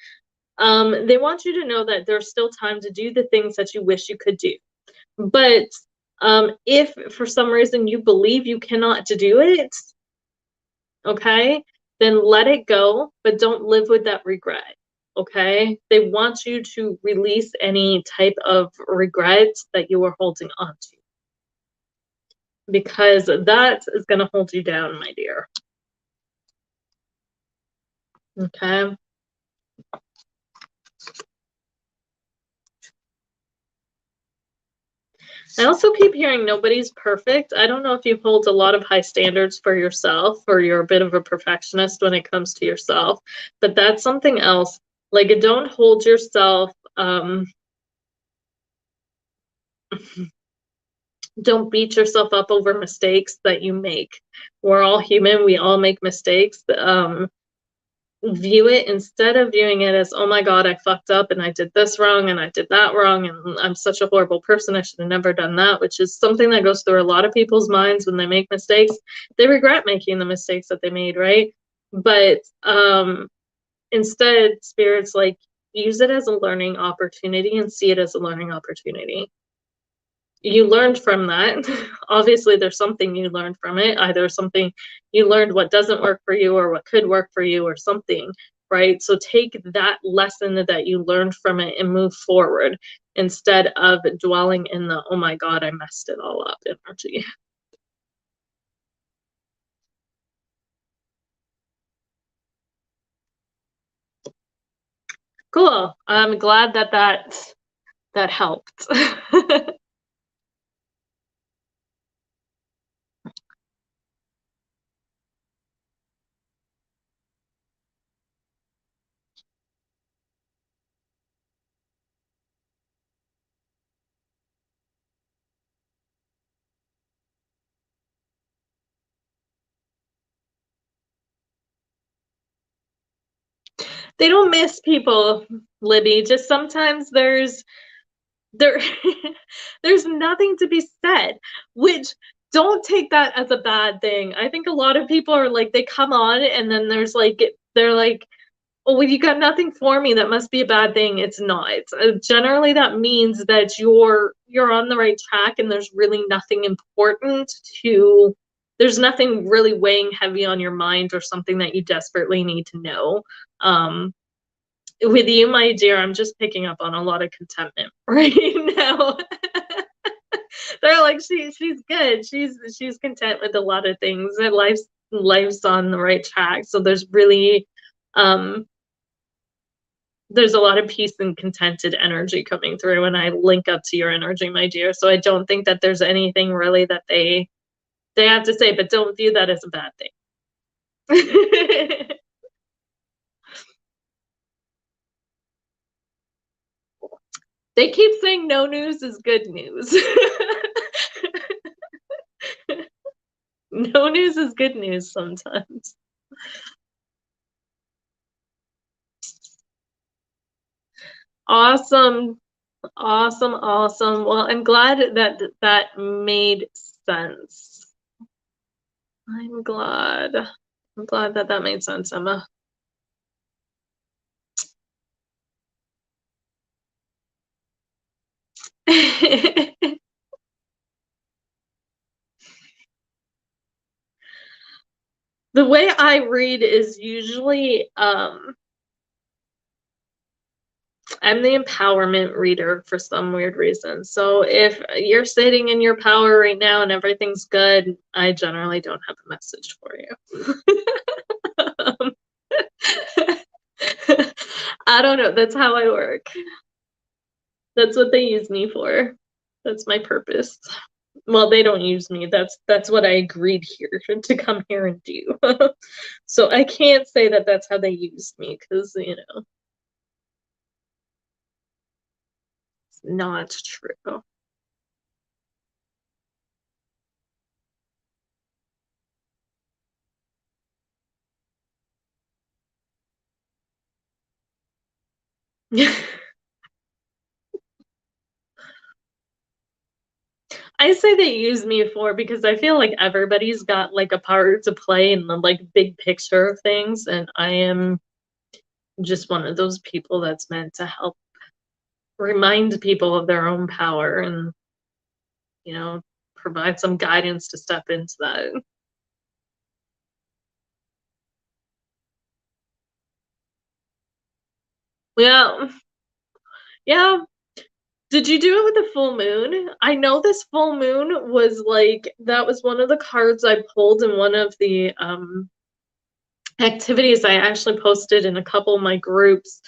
They want you to know that there's still time to do the things that you wish you could do. But if for some reason you believe you cannot do it, okay, then let it go, but don't live with that regret. Okay, they want you to release any type of regret that you are holding on to, because that is going to hold you down, my dear. Okay. I also keep hearing nobody's perfect. I don't know if you hold a lot of high standards for yourself or you're a bit of a perfectionist when it comes to yourself, but that's something else. Like, don't hold yourself, don't beat yourself up over mistakes that you make. We're all human. We all make mistakes. View it, instead of viewing it as, oh my God, I fucked up and I did this wrong and I did that wrong and I'm such a horrible person, I should have never done that, which is something that goes through a lot of people's minds when they make mistakes. They regret making the mistakes that they made, right? But instead, Spirit's like, use it as a learning opportunity and see it as a learning opportunity. You learned from that. Obviously, there's something you learned from it. Either something you learned what doesn't work for you or what could work for you or something, right? So take that lesson that you learned from it and move forward instead of dwelling in the, oh my God, I messed it all up energy. Cool. I'm glad that helped. They don't miss people, Libby. Just sometimes there there's nothing to be said, which, don't take that as a bad thing. I think a lot of people are like, they come on and then they're like, oh, well, you got nothing for me, that must be a bad thing. It's not. Generally that means that you're on the right track and there's really nothing important to, there's nothing really weighing heavy on your mind or something that you desperately need to know. With you, my dear, I'm just picking up on a lot of contentment right now. They're like, she's good. She's content with a lot of things. Her life's on the right track. So um there's a lot of peace and contented energy coming through when I link up to your energy, my dear. So I don't think that there's anything really that they have to say, but don't view that as a bad thing. They keep saying no news is good news. No news is good news sometimes. Awesome. Awesome. Well, I'm glad that that made sense. I'm glad. I'm glad that that made sense, Emma. The way I read is usually I'm the empowerment reader for some weird reason. So if you're sitting in your power right now and everything's good, I generally don't have a message for you. I don't know. That's how I work. That's what they use me for. That's my purpose. Well, they don't use me. That's what I agreed here to come here and do. So I can't say that that's how they used me because, it's not true. I say they use me for because I feel like everybody's got like a part to play in the like big picture of things, and I am just one of those people that's meant to help remind people of their own power and, you know, provide some guidance to step into that. Yeah. Yeah. Did you do it with the full moon? I know this full moon was like that was one of the cards I pulled in one of the activities I actually posted in a couple of my groups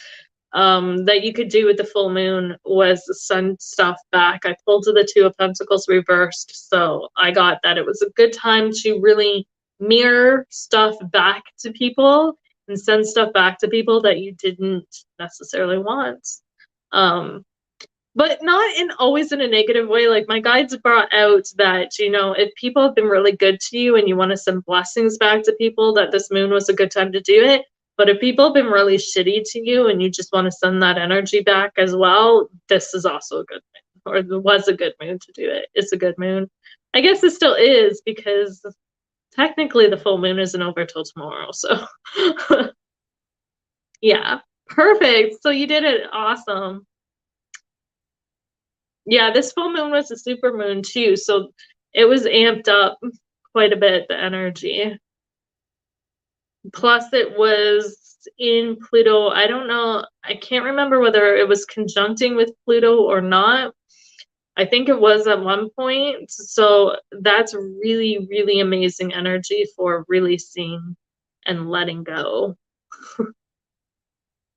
that you could do with the full moon was send stuff back. I pulled to the Two of Pentacles reversed, so I got that it was a good time to really mirror stuff back to people and send stuff back to people that you didn't necessarily want. Um, but not in always in a negative way. Like my guides brought out that, if people have been really good to you and you want to send blessings back to people, that this moon was a good time to do it. But if people have been really shitty to you and you just want to send that energy back as well, this is also a good moon, or it was a good moon to do it. It's a good moon. I guess it still is because technically the full moon isn't over till tomorrow. So yeah, perfect. So you did it. Awesome. Yeah, this full moon was a super moon too, so it was amped up quite a bit, the energy. Plus, it was in Pluto. I don't know, I can't remember whether it was conjuncting with Pluto or not. I think it was at one point. So that's really, really amazing energy for releasing and letting go,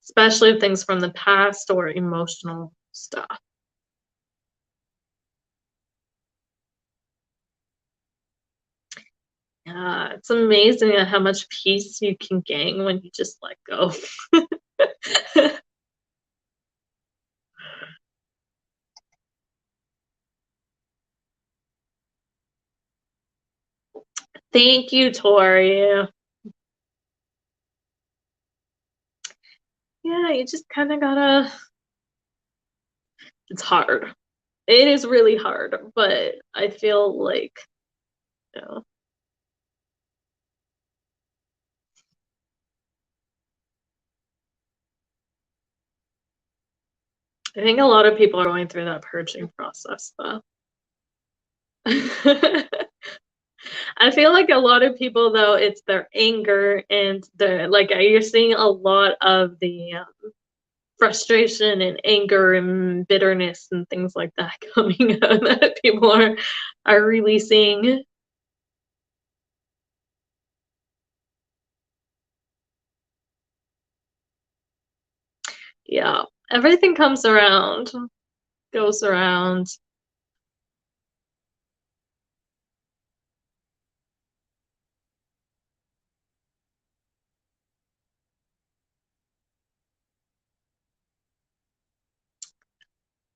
especially of things from the past or emotional stuff. Yeah, it's amazing at how much peace you can gain when you just let go. Thank you, Torie. Yeah, you just kind of gotta, it's hard. It is really hard, but I feel like, you know, I think a lot of people are going through that purging process, though. I feel like a lot of people, though, it's their anger and like you're seeing a lot of the frustration and anger and bitterness and things like that coming out that people are releasing. Yeah, everything comes around, goes around.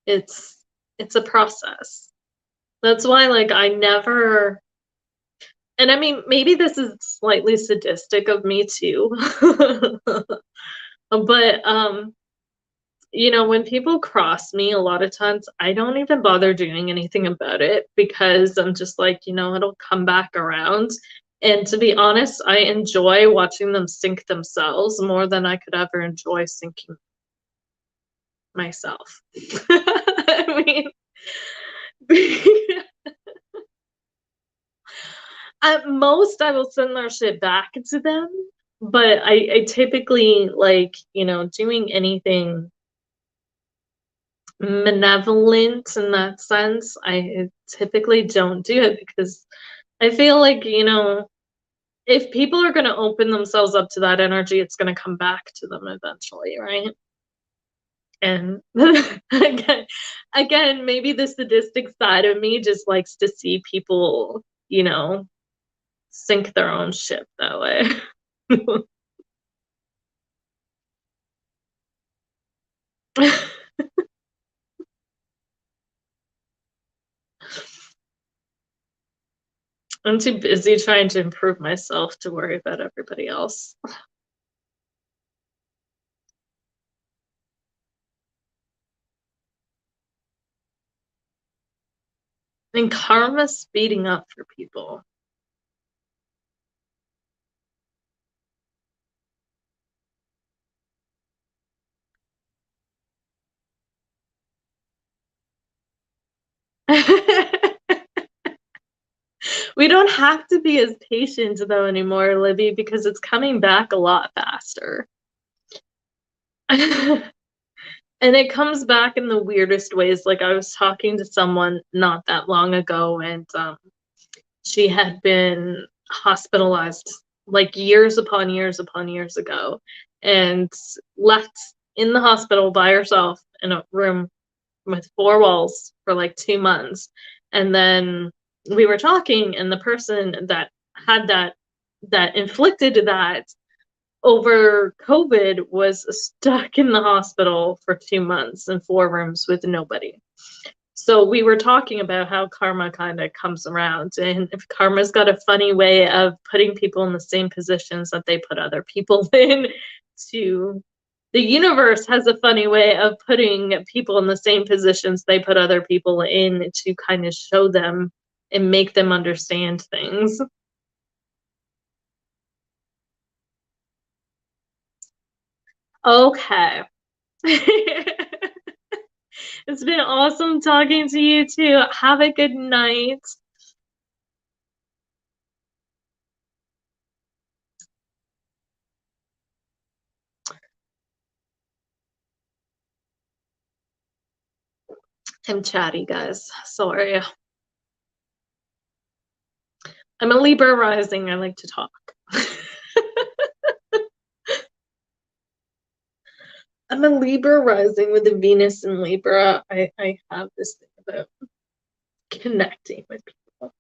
It's a process. That's why, like, I never, and I mean, maybe this is slightly sadistic of me too. But when people cross me, a lot of times I don't even bother doing anything about it because I'm just like, it'll come back around. And to be honest, I enjoy watching them sink themselves more than I could ever enjoy sinking myself. I mean, At most, I will send their shit back to them, but I typically, like, doing anything malevolent in that sense, I typically don't do it because I feel like, if people are going to open themselves up to that energy, it's going to come back to them eventually, right? And again, maybe the sadistic side of me just likes to see people, sink their own ship that way. I'm too busy trying to improve myself to worry about everybody else. And karma's speeding up for people. We don't have to be as patient though anymore, Libby, because it's coming back a lot faster. And it comes back in the weirdest ways. Like I was talking to someone not that long ago, and she had been hospitalized like years upon years upon years ago, and left in the hospital by herself in a room with four walls for like 2 months. And then we were talking, and the person that had that inflicted that over COVID was stuck in the hospital for 2 months in four rooms with nobody. So we were talking about how karma kind of comes around, and if karma's got a funny way of putting people in the same positions that they put other people in, to the universe has a funny way of putting people in the same positions they put other people in to kind of show them and make them understand things. Okay. It's been awesome talking to you too. Have a good night. I'm chatty, guys. Sorry. I'm a Libra rising. I like to talk. I'm a Libra rising with a Venus in Libra. I have this thing about connecting with people.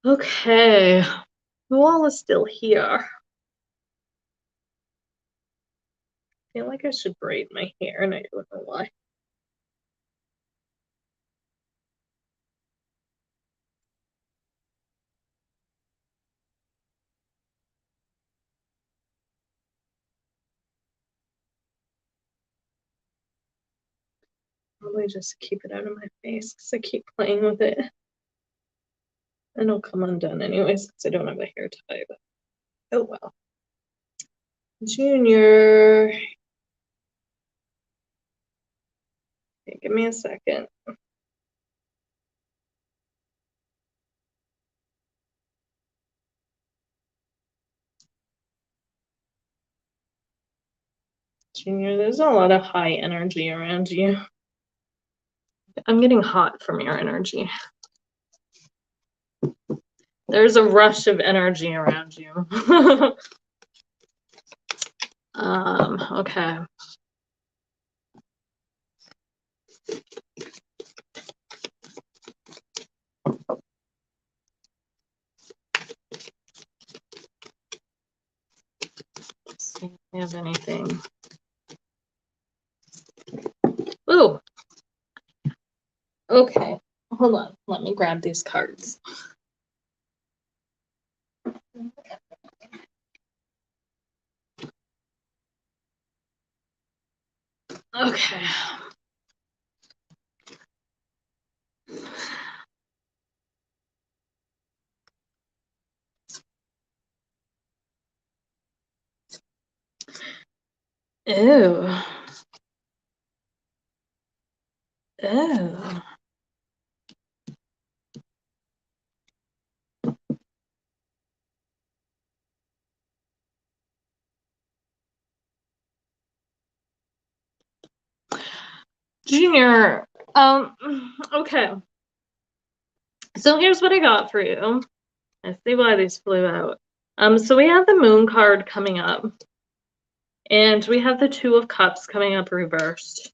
Okay. Who all is still here? I feel like I should braid my hair, and I don't know why. Probably just keep it out of my face because I keep playing with it. And it'll come undone anyways because I don't have a hair tie, but oh well. Junior. Okay, give me a second. Junior, there's a lot of high energy around you. I'm getting hot from your energy. There's a rush of energy around you. Okay. Let's see if we have anything. Ooh. Okay. Hold on. Let me grab these cards. Okay. Ew. Ew. Junior, okay. So here's what I got for you. I see why these flew out. So we have the Moon card coming up. And we have the Two of Cups coming up reversed.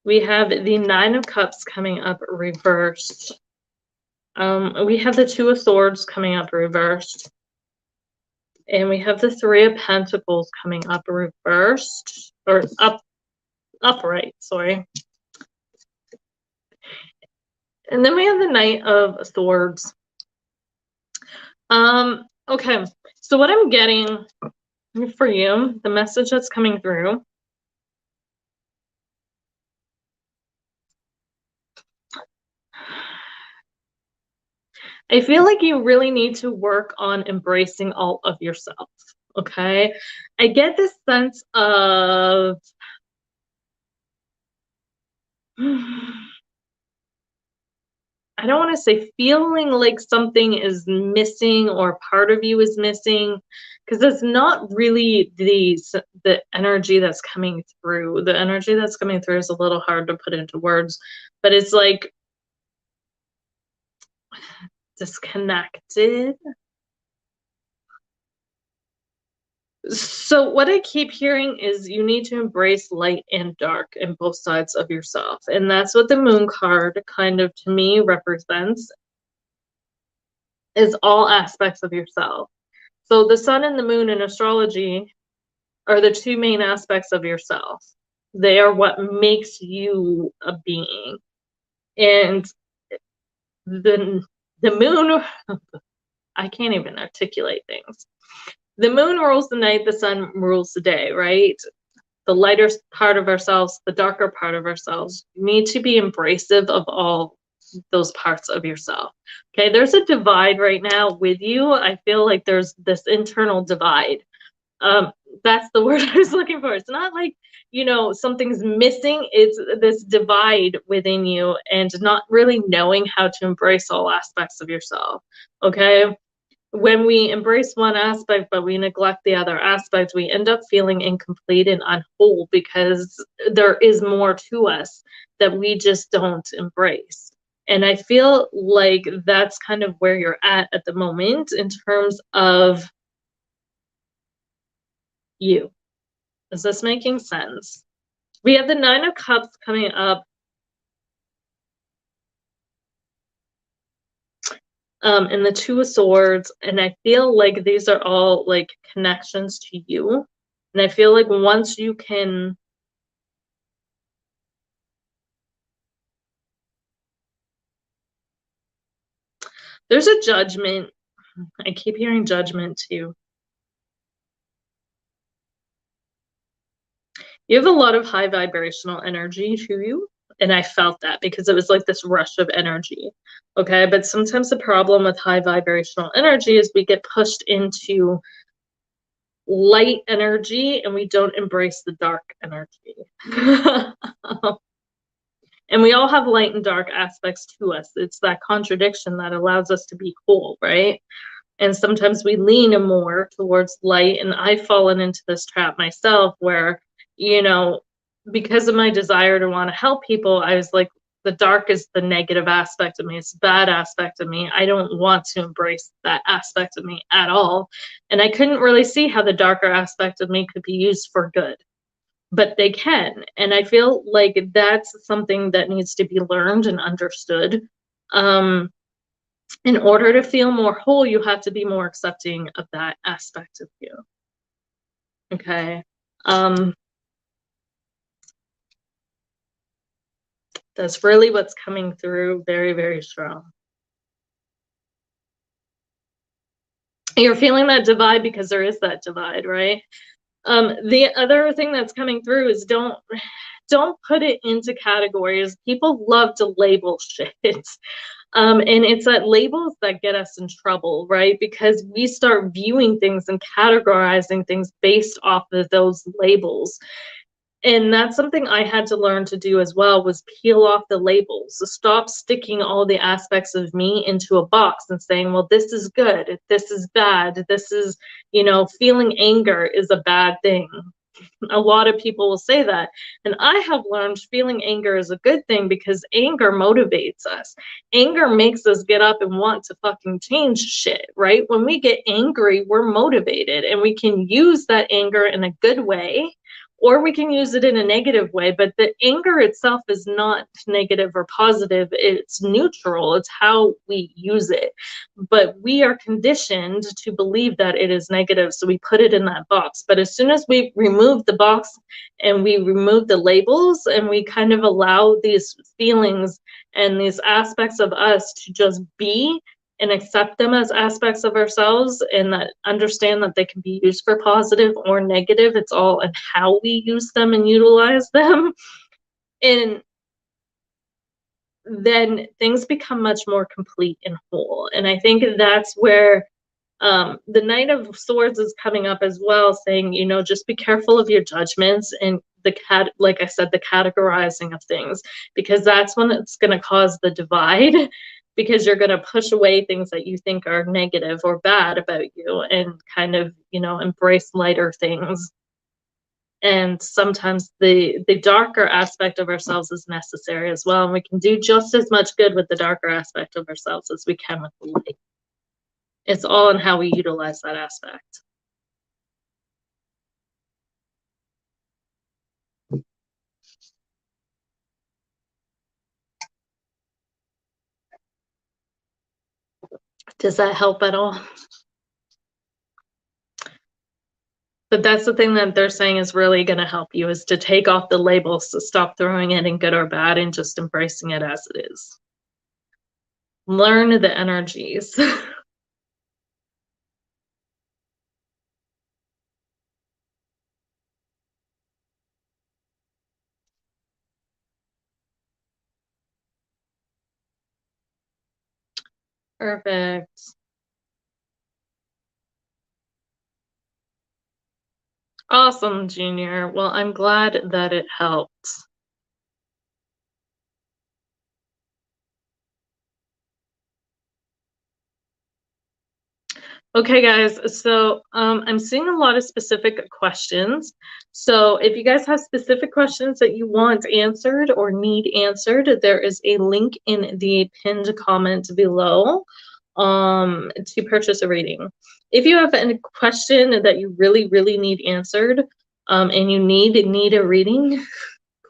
We have the Nine of Cups coming up reversed. We have the Two of Swords coming up reversed. And we have the Three of Pentacles coming up reversed. Or upright, sorry. And then we have the Knight of Swords. Okay, so what I'm getting for you, the message that's coming through, I feel like you really need to work on embracing all of yourself, okay? I get this sense of I don't want to say feeling like something is missing or part of you is missing, because it's not really the energy that's coming through. The energy that's coming through is a little hard to put into words, but it's like disconnected. So what I keep hearing is you need to embrace light and dark in both sides of yourself. And that's what the Moon card kind of to me represents, is all aspects of yourself. So the sun and the moon in astrology are the two main aspects of yourself. They are what makes you a being. And the moon, I can't even articulate things. The moon rules the night, the sun rules the day, right? The lighter part of ourselves, the darker part of ourselves. You need to be embracive of all those parts of yourself. Okay, there's a divide right now with you. I feel like there's this internal divide. That's the word I was looking for. It's not like, you know, something's missing. It's this divide within you and not really knowing how to embrace all aspects of yourself. Okay, when we embrace one aspect but we neglect the other aspect, we end up feeling incomplete and unwhole because there is more to us that we just don't embrace. And I feel like that's kind of where you're at the moment in terms of you. Is this making sense? We have the Nine of Cups coming up. And the Two of Swords, and I feel like these are all like connections to you. And I feel like once you can there's a judgment. I keep hearing judgment too. You have a lot of high vibrational energy to you. And I felt that because it was like this rush of energy. Okay. But sometimes the problem with high vibrational energy is we get pushed into light energy and we don't embrace the dark energy. And we all have light and dark aspects to us. It's that contradiction that allows us to be whole, right? And sometimes we lean more towards light. And I've fallen into this trap myself where, you know, because of my desire to want to help people, I was like, the dark is the negative aspect of me. It's the bad aspect of me. I don't want to embrace that aspect of me at all. And I couldn't really see how the darker aspect of me could be used for good. But they can. And I feel like that's something that needs to be learned and understood. In order to feel more whole, you have to be more accepting of that aspect of you. Okay. That's really what's coming through very, very strong. You're feeling that divide because there is that divide, right? The other thing that's coming through is don't put it into categories. People love to label shit. And it's that labels that get us in trouble, right? Because we start viewing things and categorizing things based off of those labels. And that's something I had to learn to do as well, was peel off the labels. So stop sticking all the aspects of me into a box and saying, well, this is good, this is bad, this is, feeling anger is a bad thing. A lot of people will say that. And I have learned feeling anger is a good thing, because anger motivates us. Anger makes us get up and want to fucking change shit, right? When we get angry, we're motivated, and we can use that anger in a good way, or we can use it in a negative way. But the anger itself is not negative or positive. It's neutral. It's how we use it. But we are conditioned to believe that it is negative, so we put it in that box. But as soon as we remove the box and we remove the labels, and we kind of allow these feelings and these aspects of us to just be, and accept them as aspects of ourselves, and that understand that they can be used for positive or negative, it's all in how we use them and utilize them, and then things become much more complete and whole. And I think that's where the Knight of Swords is coming up as well, saying, just be careful of your judgments and like I said, the categorizing of things, because that's when it's going to cause the divide, because you're going to push away things that you think are negative or bad about you, and kind of, embrace lighter things. And sometimes the darker aspect of ourselves is necessary as well, and we can do just as much good with the darker aspect of ourselves as we can with the light. It's all in how we utilize that aspect. Does that help at all? But that's the thing that they're saying is really going to help you, is to take off the labels, to stop throwing it in good or bad, and just embracing it as it is. Learn the energies. Perfect. Awesome, Junior. Well, I'm glad that it helped. Okay, guys, so I'm seeing a lot of specific questions. So if you guys have specific questions that you want answered or need answered, there is a link in the pinned comment below to purchase a reading. If you have a question that you really, really need answered, and you need a reading,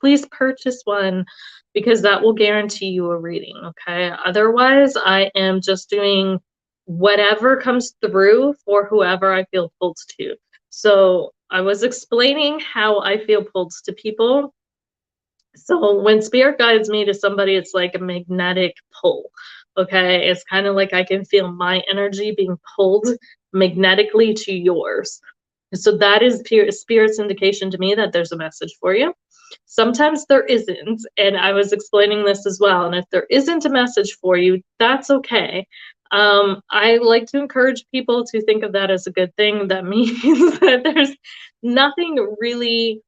please purchase one, because that will guarantee you a reading, okay? Otherwise, I am just doing whatever comes through for whoever I feel pulled to. So I was explaining how I feel pulled to people. So when spirit guides me to somebody, it's like a magnetic pull, okay? It's kind of like I can feel my energy being pulled magnetically to yours. So that is spirit's indication to me that there's a message for you. Sometimes there isn't, and I was explaining this as well. And if there isn't a message for you, that's okay. I like to encourage people to think of that as a good thing. That means that there's nothing really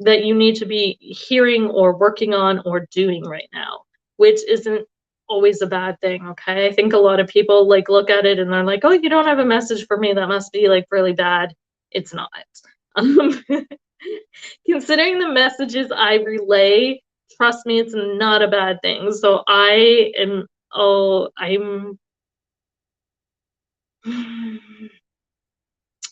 that you need to be hearing or working on or doing right now, which isn't always a bad thing, okay? I think a lot of people like look at it and they're like, oh, you don't have a message for me, that must be like really bad. It's not. Considering the messages I relay, trust me, it's not a bad thing. So I'm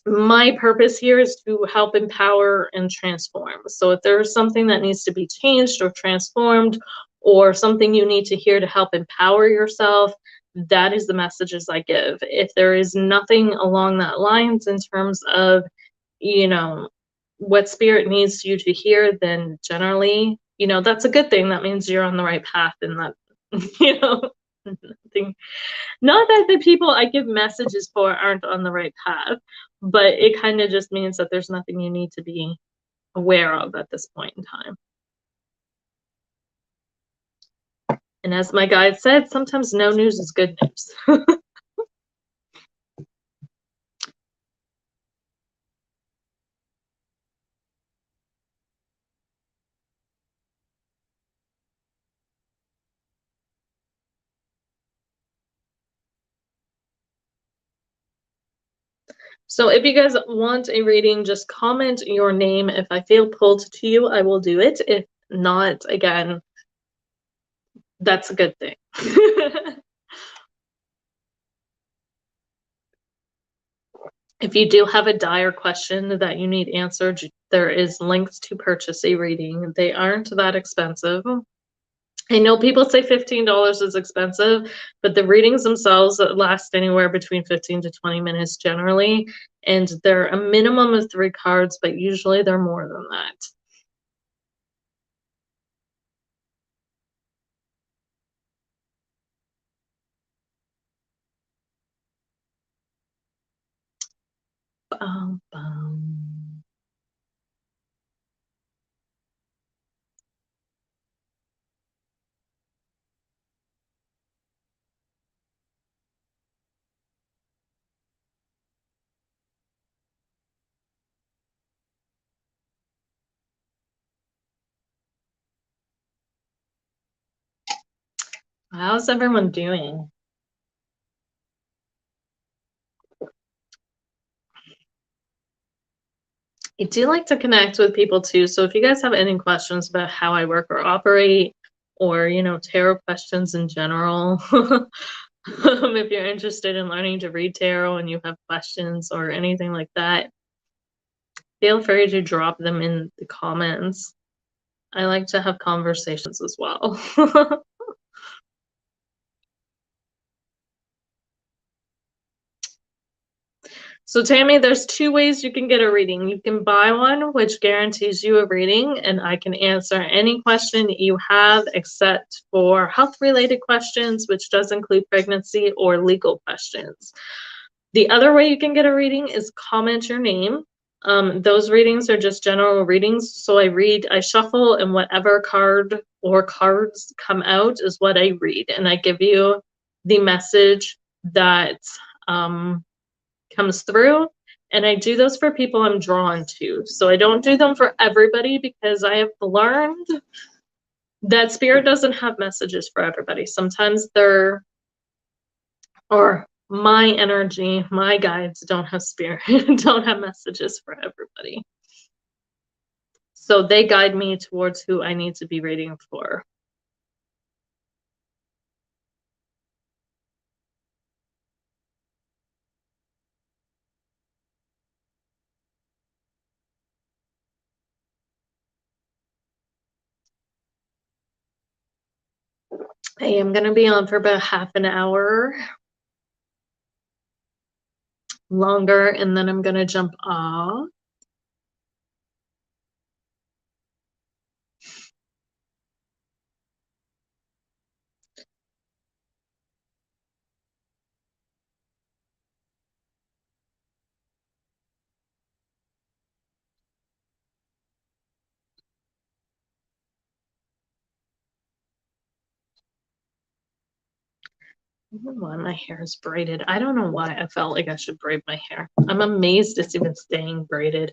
my purpose here is to help empower and transform. So if there's something that needs to be changed or transformed, or something you need to hear to help empower yourself, that is the messages I give. If there is nothing along that lines in terms of, what spirit needs you to hear, then generally, that's a good thing. That means you're on the right path, and that, nothing. Not that the people I give messages for aren't on the right path, but it kind of just means that there's nothing you need to be aware of at this point in time. And as my guide said, sometimes no news is good news. So if you guys want a reading, just comment your name. If I feel pulled to you, I will do it. If not, again, that's a good thing. If you do have a dire question that you need answered, there is links to purchase a reading. They aren't that expensive. I know people say $15 is expensive, but the readings themselves last anywhere between 15 to 20 minutes generally, and they're a minimum of 3 cards, but usually they're more than that. Bum, bum. How's everyone doing? I do like to connect with people too. So if you guys have any questions about how I work or operate, or, you know, tarot questions in general, if you're interested in learning to read tarot and you have questions or anything like that, feel free to drop them in the comments. I like to have conversations as well. So Tammy, there's 2 ways you can get a reading. You can buy one, which guarantees you a reading, and I can answer any question you have except for health-related questions, which does include pregnancy or legal questions. The other way you can get a reading is comment your name. Those readings are just general readings. So I shuffle, and whatever card or cards come out is what I read. And I give you the message that comes through. And I do those for people I'm drawn to. So I don't do them for everybody because I have learned that spirit doesn't have messages for everybody. Sometimes or my energy, my guides don't have spirit, don't have messages for everybody. So they guide me towards who I need to be reading for. I am going to be on for about half an hour longer, and then I'm going to jump off. I don't know why my hair is braided. I don't know why I felt like I should braid my hair. I'm amazed it's even staying braided.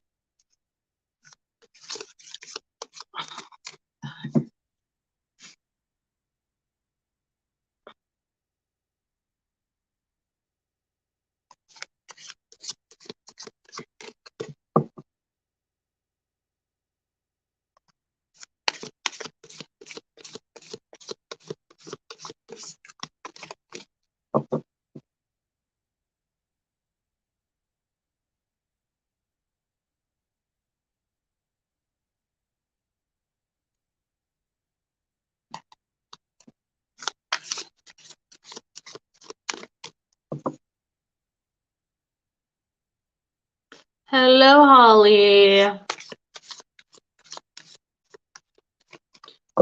Hello, Holly.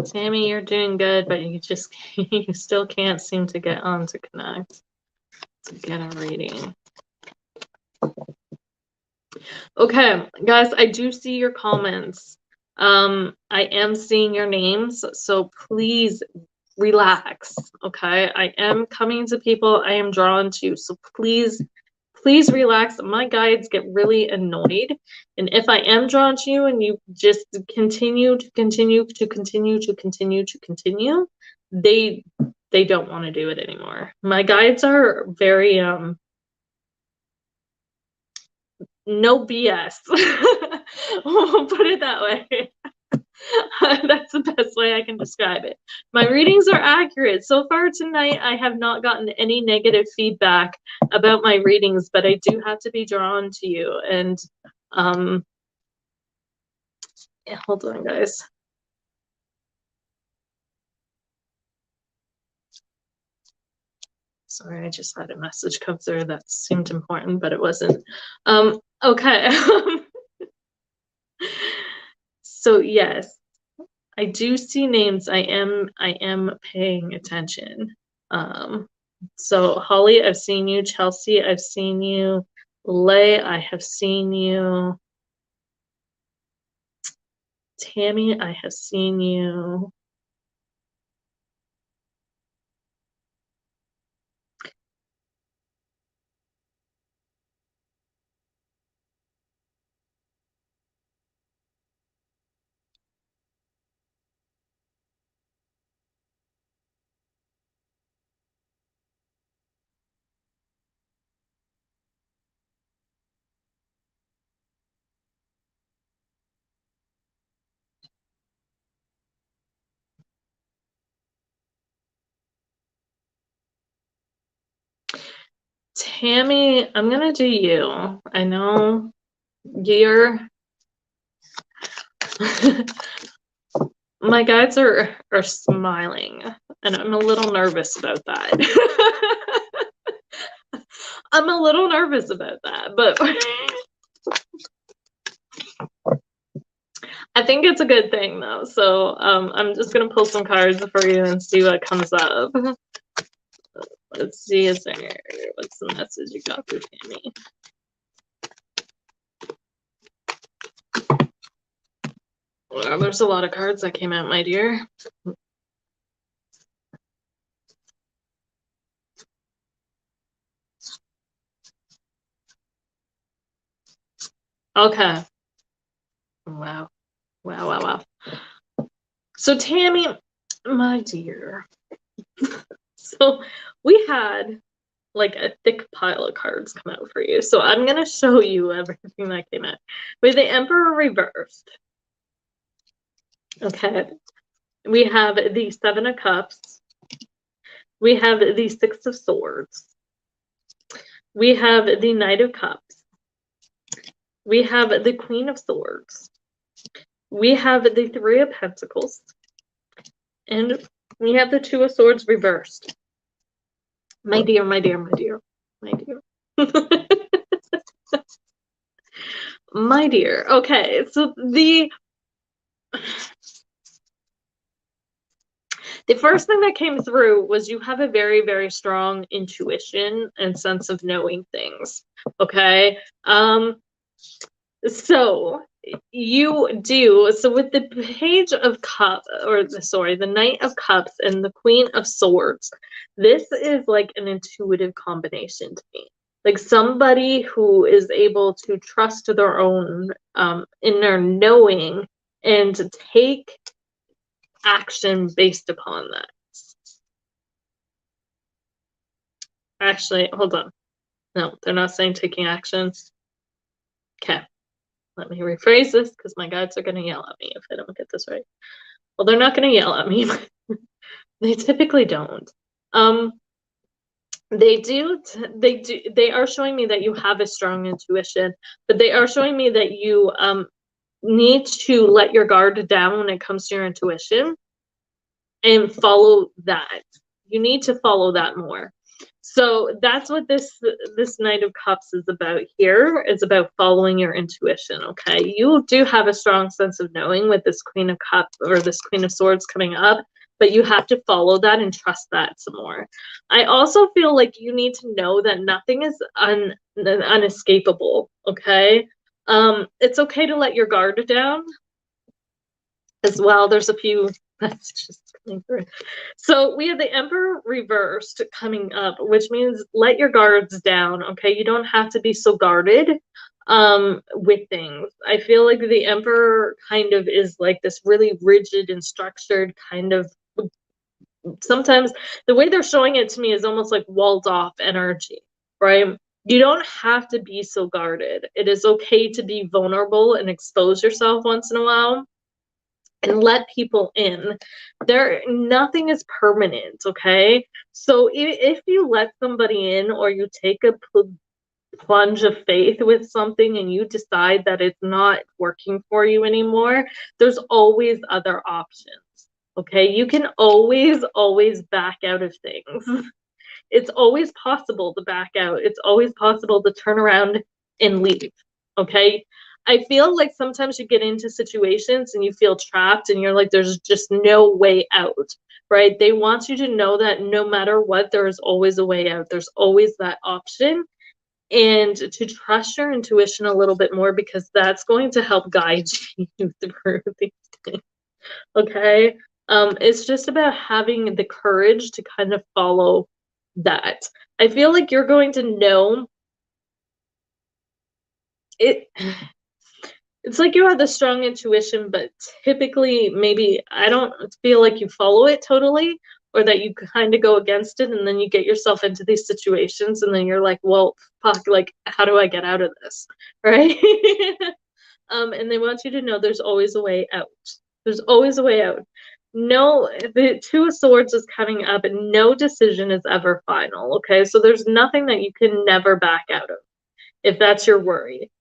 Tammy, you're doing good, but you just you still can't seem to get on to connect to get a reading. Okay, guys, I do see your comments. I am seeing your names, so please relax, okay? I am coming to people I am drawn to, so please relax. My guides get really annoyed, and if I am drawn to you and you just continue, they don't want to do it anymore. My guides are very no BS. We'll put it that way. That's the best way I can describe it. My readings are accurate. So far tonight, I have not gotten any negative feedback about my readings, but I do have to be drawn to you. And yeah, hold on, guys. Sorry, I just had a message come through that seemed important, but it wasn't. Okay. So yes, I do see names. I am paying attention. So Holly, I've seen you. Chelsea, I've seen you. Lay, I have seen you. Tammy, I have seen you. Tammy, I'm gonna do you. I know you're my guides are smiling, and I'm a little nervous about that. I'm a little nervous about that, but I think it's a good thing though. So I'm just gonna pull some cards for you and see what comes up. Let's see, what's the message you got for Tammy? Well, there's a lot of cards that came out, my dear. Okay. Wow. So Tammy, my dear. So we had like a thick pile of cards come out for you. So I'm gonna show you everything that came out. With the Emperor reversed. Okay. We have the Seven of Cups. We have the Six of Swords. We have the Knight of Cups. We have the Queen of Swords. We have the Three of Pentacles. And we have the Two of Swords reversed. My dear. My dear. Okay, so the first thing that came through was you have a very, very strong intuition and sense of knowing things. Okay. So you do. So with the Page of Cups, the Knight of Cups and the Queen of Swords, this is like an intuitive combination to me. Like somebody who is able to trust their own inner knowing and to take action based upon that. Actually, hold on. No, they're not saying taking action. Okay. Let me rephrase this because my guides are going to yell at me if I don't get this right. Well, they're not going to yell at me. They typically don't. They are showing me that you have a strong intuition, but they are showing me that you need to let your guard down when it comes to your intuition and follow that. You need to follow that more. So that's what this Knight of Cups is about here. It's about following your intuition, okay? You do have a strong sense of knowing with this Queen of Cups or this Queen of Swords coming up, but you have to follow that and trust that some more. I also feel like you need to know that nothing is unescapable, okay? It's okay to let your guard down as well. There's a few That's just coming through. So we have the Emperor reversed coming up, which means let your guards down, okay? You don't have to be so guarded with things. I feel like the Emperor kind of is like this really rigid and structured kind of, sometimes the way they're showing it to me is almost like walled off energy, right? You don't have to be so guarded. It is okay to be vulnerable and expose yourself once in a while and let people in. Nothing is permanent, okay? So if you let somebody in, or you take a plunge of faith with something and you decide that it's not working for you anymore, there's always other options. Okay, you can always back out of things. It's always possible to back out. It's always possible to turn around and leave. Okay. I feel like sometimes you get into situations and you feel trapped and you're like, there's just no way out, right? They want you to know that no matter what, there is always a way out. There's always that option. And to trust your intuition a little bit more, because that's going to help guide you through these things. Okay. It's just about having the courage to kind of follow that. I feel like you're going to know it. It's like you have the strong intuition, but typically maybe I don't feel like you follow it totally, or that you kind of go against it, and then you get yourself into these situations and then you're like, well, fuck, like, how do I get out of this? Right? And they want you to know there's always a way out. There's always a way out. No, the Two of Swords is coming up, and no decision is ever final. Okay, so there's nothing that you can never back out of, if that's your worry.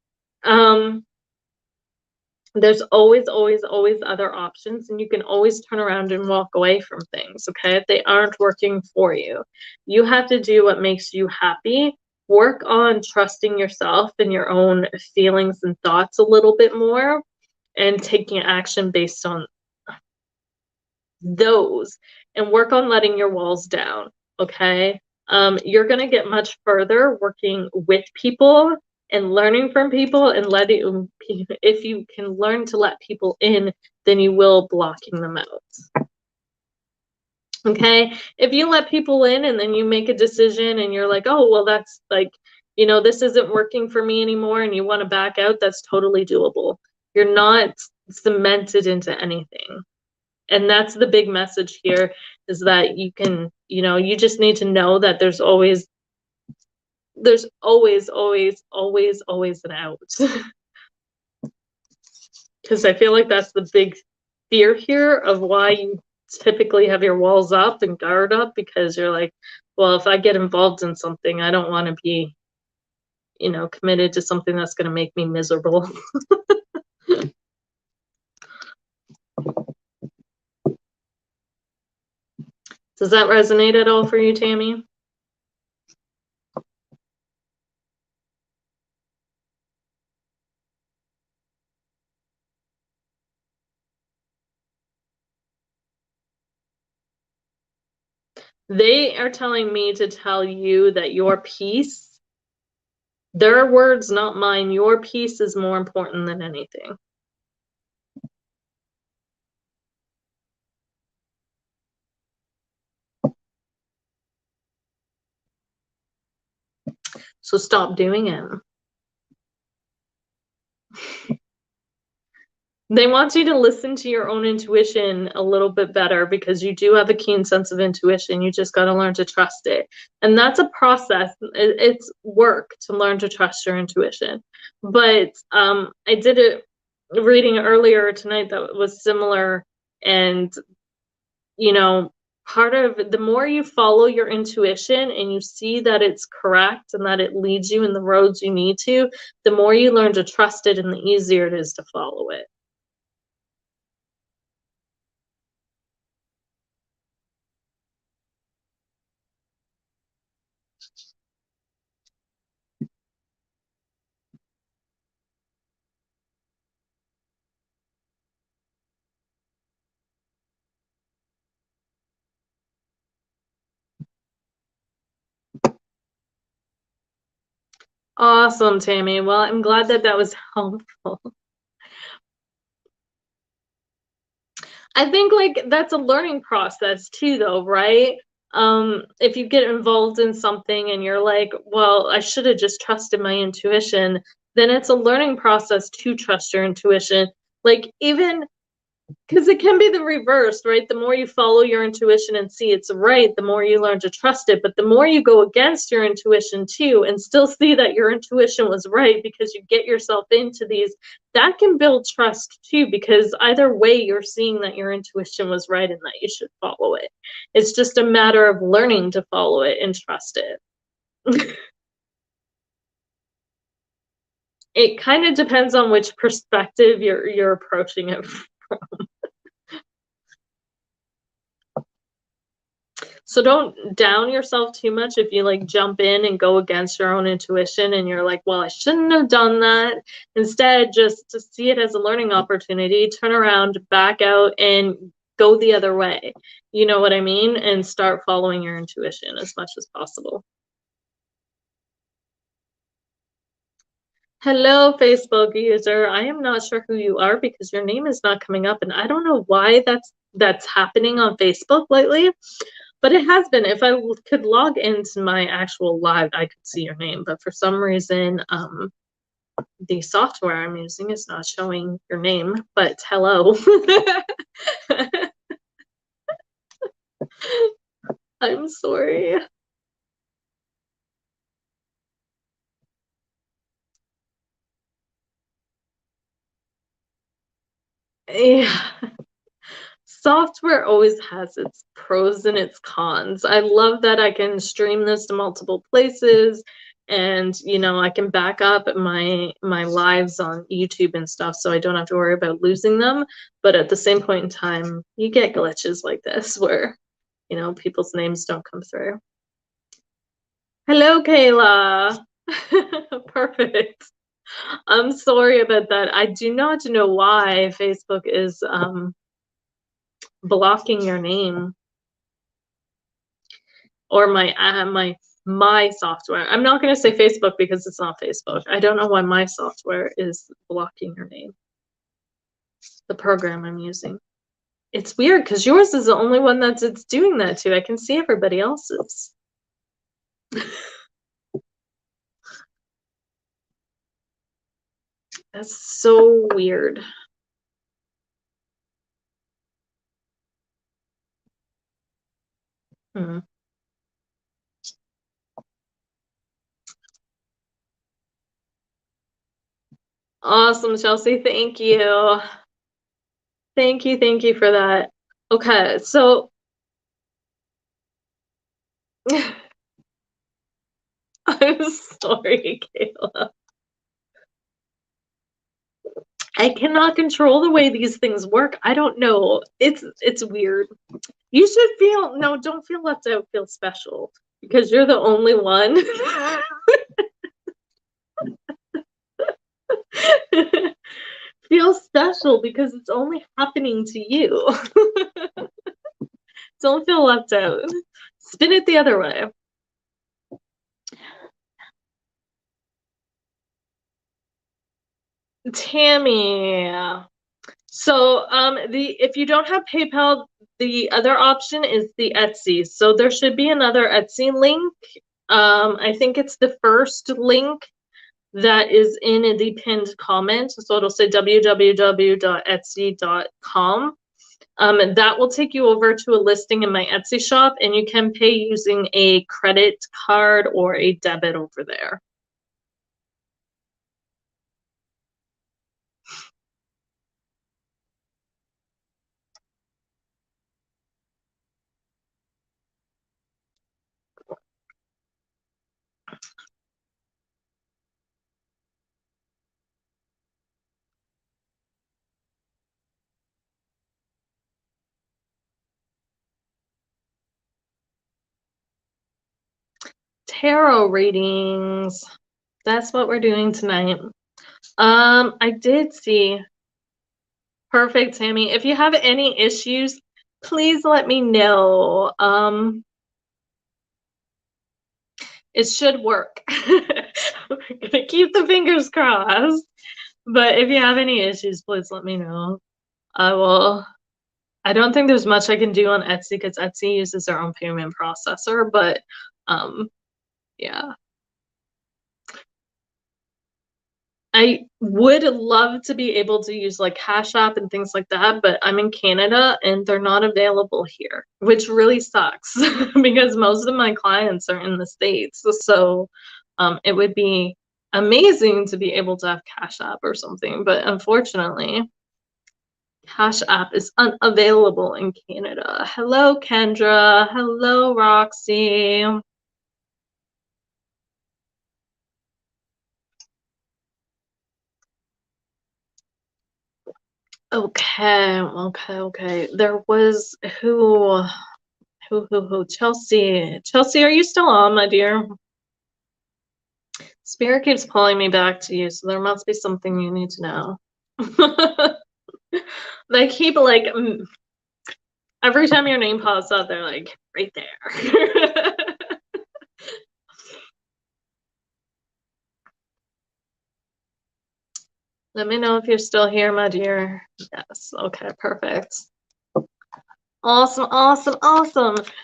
There's always other options, and you can always turn around and walk away from things, okay, if they aren't working for you. You have to do what makes you happy. Work on trusting yourself and your own feelings and thoughts a little bit more, and taking action based on those, and work on letting your walls down, okay? You're going to get much further working with people and learning from people, and letting, if you can learn to let people in, then you will blocking them out. Okay, if you let people in and then you make a decision and you're like, oh, well, that's like, this isn't working for me anymore, and you want to back out, that's totally doable. You're not cemented into anything. And that's the big message here, is that you can, you just need to know that there's always an out. Because I feel like that's the big fear here of why you typically have your walls up and guard up, because you're like, well, if I get involved in something, I don't want to be, committed to something that's going to make me miserable. Does that resonate at all for you, Tammy? They are telling me to tell you that your peace, their words, not mine, your peace is more important than anything. So stop doing it. They want you to listen to your own intuition a little bit better, because you do have a keen sense of intuition. You just got to learn to trust it. And that's a process. It's work to learn to trust your intuition. But I did a reading earlier tonight that was similar. And, part of the more you follow your intuition and you see that it's correct and that it leads you in the roads you need to, the more you learn to trust it and the easier it is to follow it. Awesome, Tammy. Well, I'm glad that that was helpful. I think like that's a learning process too, though, right? If you get involved in something and you're like, well, I should have just trusted my intuition, then it's a learning process to trust your intuition. Like, even because it can be the reverse, right? The more you follow your intuition and see it's right, the more you learn to trust it. But the more you go against your intuition too and still see that your intuition was right because you get yourself into these, that can build trust too, because either way you're seeing that your intuition was right and that you should follow it. It's just a matter of learning to follow it and trust it. It kind of depends on which perspective you're approaching it. So don't down yourself too much if you like jump in and go against your own intuition and you're like, well, I shouldn't have done that. Instead, just to see it as a learning opportunity, turn around, back out, and go the other way. You know what I mean? And start following your intuition as much as possible. Hello, Facebook user. I am not sure who you are because your name is not coming up, and I don't know why that's happening on Facebook lately. But it has been. If I could log into my actual live, I could see your name. But for some reason, the software I'm using is not showing your name. But hello. I'm sorry. Yeah. Software always has its pros and its cons. I love that I can stream this to multiple places, and I can back up my lives on YouTube and stuff, so I don't have to worry about losing them. But at the same point in time, you get glitches like this where people's names don't come through. Hello, Kayla. Perfect. I'm sorry about that. I do not know why Facebook is blocking your name or my software. I'm not going to say Facebook because it's not Facebook. I don't know why my software is blocking your name. The program I'm using. It's weird because yours is the only one it's doing that to. I can see everybody else's. That's so weird. Hmm. Awesome, Chelsea. Thank you. Thank you for that. Okay, so I'm sorry, Kayla. I cannot control the way these things work. I don't know. It's weird. You should feel no, don't feel left out, feel special because you're the only one. Feel special because it's only happening to you. Don't feel left out. Spin it the other way. Tammy. So if you don't have PayPal, the other option is the Etsy. So there should be another Etsy link. I think it's the first link that is in the pinned comment. So it'll say www.etsy.com. And that will take you over to a listing in my Etsy shop, and you can pay using a credit card or a debit over there. Tarot readings. That's what we're doing tonight. I did see. Perfect, Tammy. If you have any issues, please let me know. It should work. We're gonna keep the fingers crossed. But if you have any issues, please let me know. I will I don't think there's much I can do on Etsy because Etsy uses their own payment processor, but yeah. I would love to be able to use like Cash App and things like that, but I'm in Canada and they're not available here, which really sucks because most of my clients are in the States. So it would be amazing to be able to have Cash App or something, but unfortunately, Cash App is unavailable in Canada. Hello, Kendra. Hello, Roxy. Okay. There was who? Chelsea. Chelsea, are you still on, my dear? Spirit keeps pulling me back to you, so there must be something you need to know. They keep like every time your name pops up, they're like right there. Let me know if you're still here, my dear. Yes. Okay, perfect. Awesome.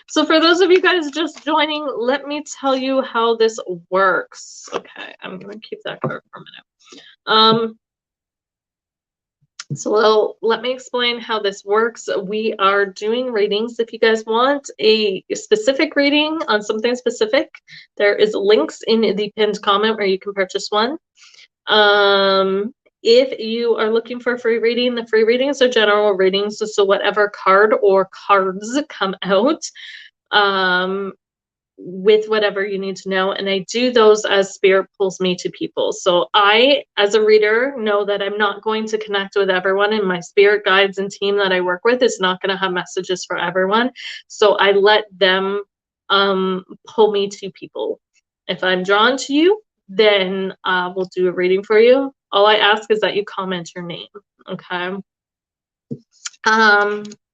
So for those of you guys just joining, let me tell you how this works. Okay, I'm gonna keep that card for a minute. So let me explain how this works. We are doing readings. If you guys want a specific reading on something specific, there is links in the pinned comment where you can purchase one. If you are looking for a free reading, the free readings are general readings. So whatever card or cards come out, with whatever you need to know, and I do those as spirit pulls me to people. So I, as a reader, know that I'm not going to connect with everyone, and my spirit guides and team that I work with is not going to have messages for everyone. So I let them pull me to people. If I'm drawn to you, then we'll do a reading for you. All I ask is that you comment your name. Okay.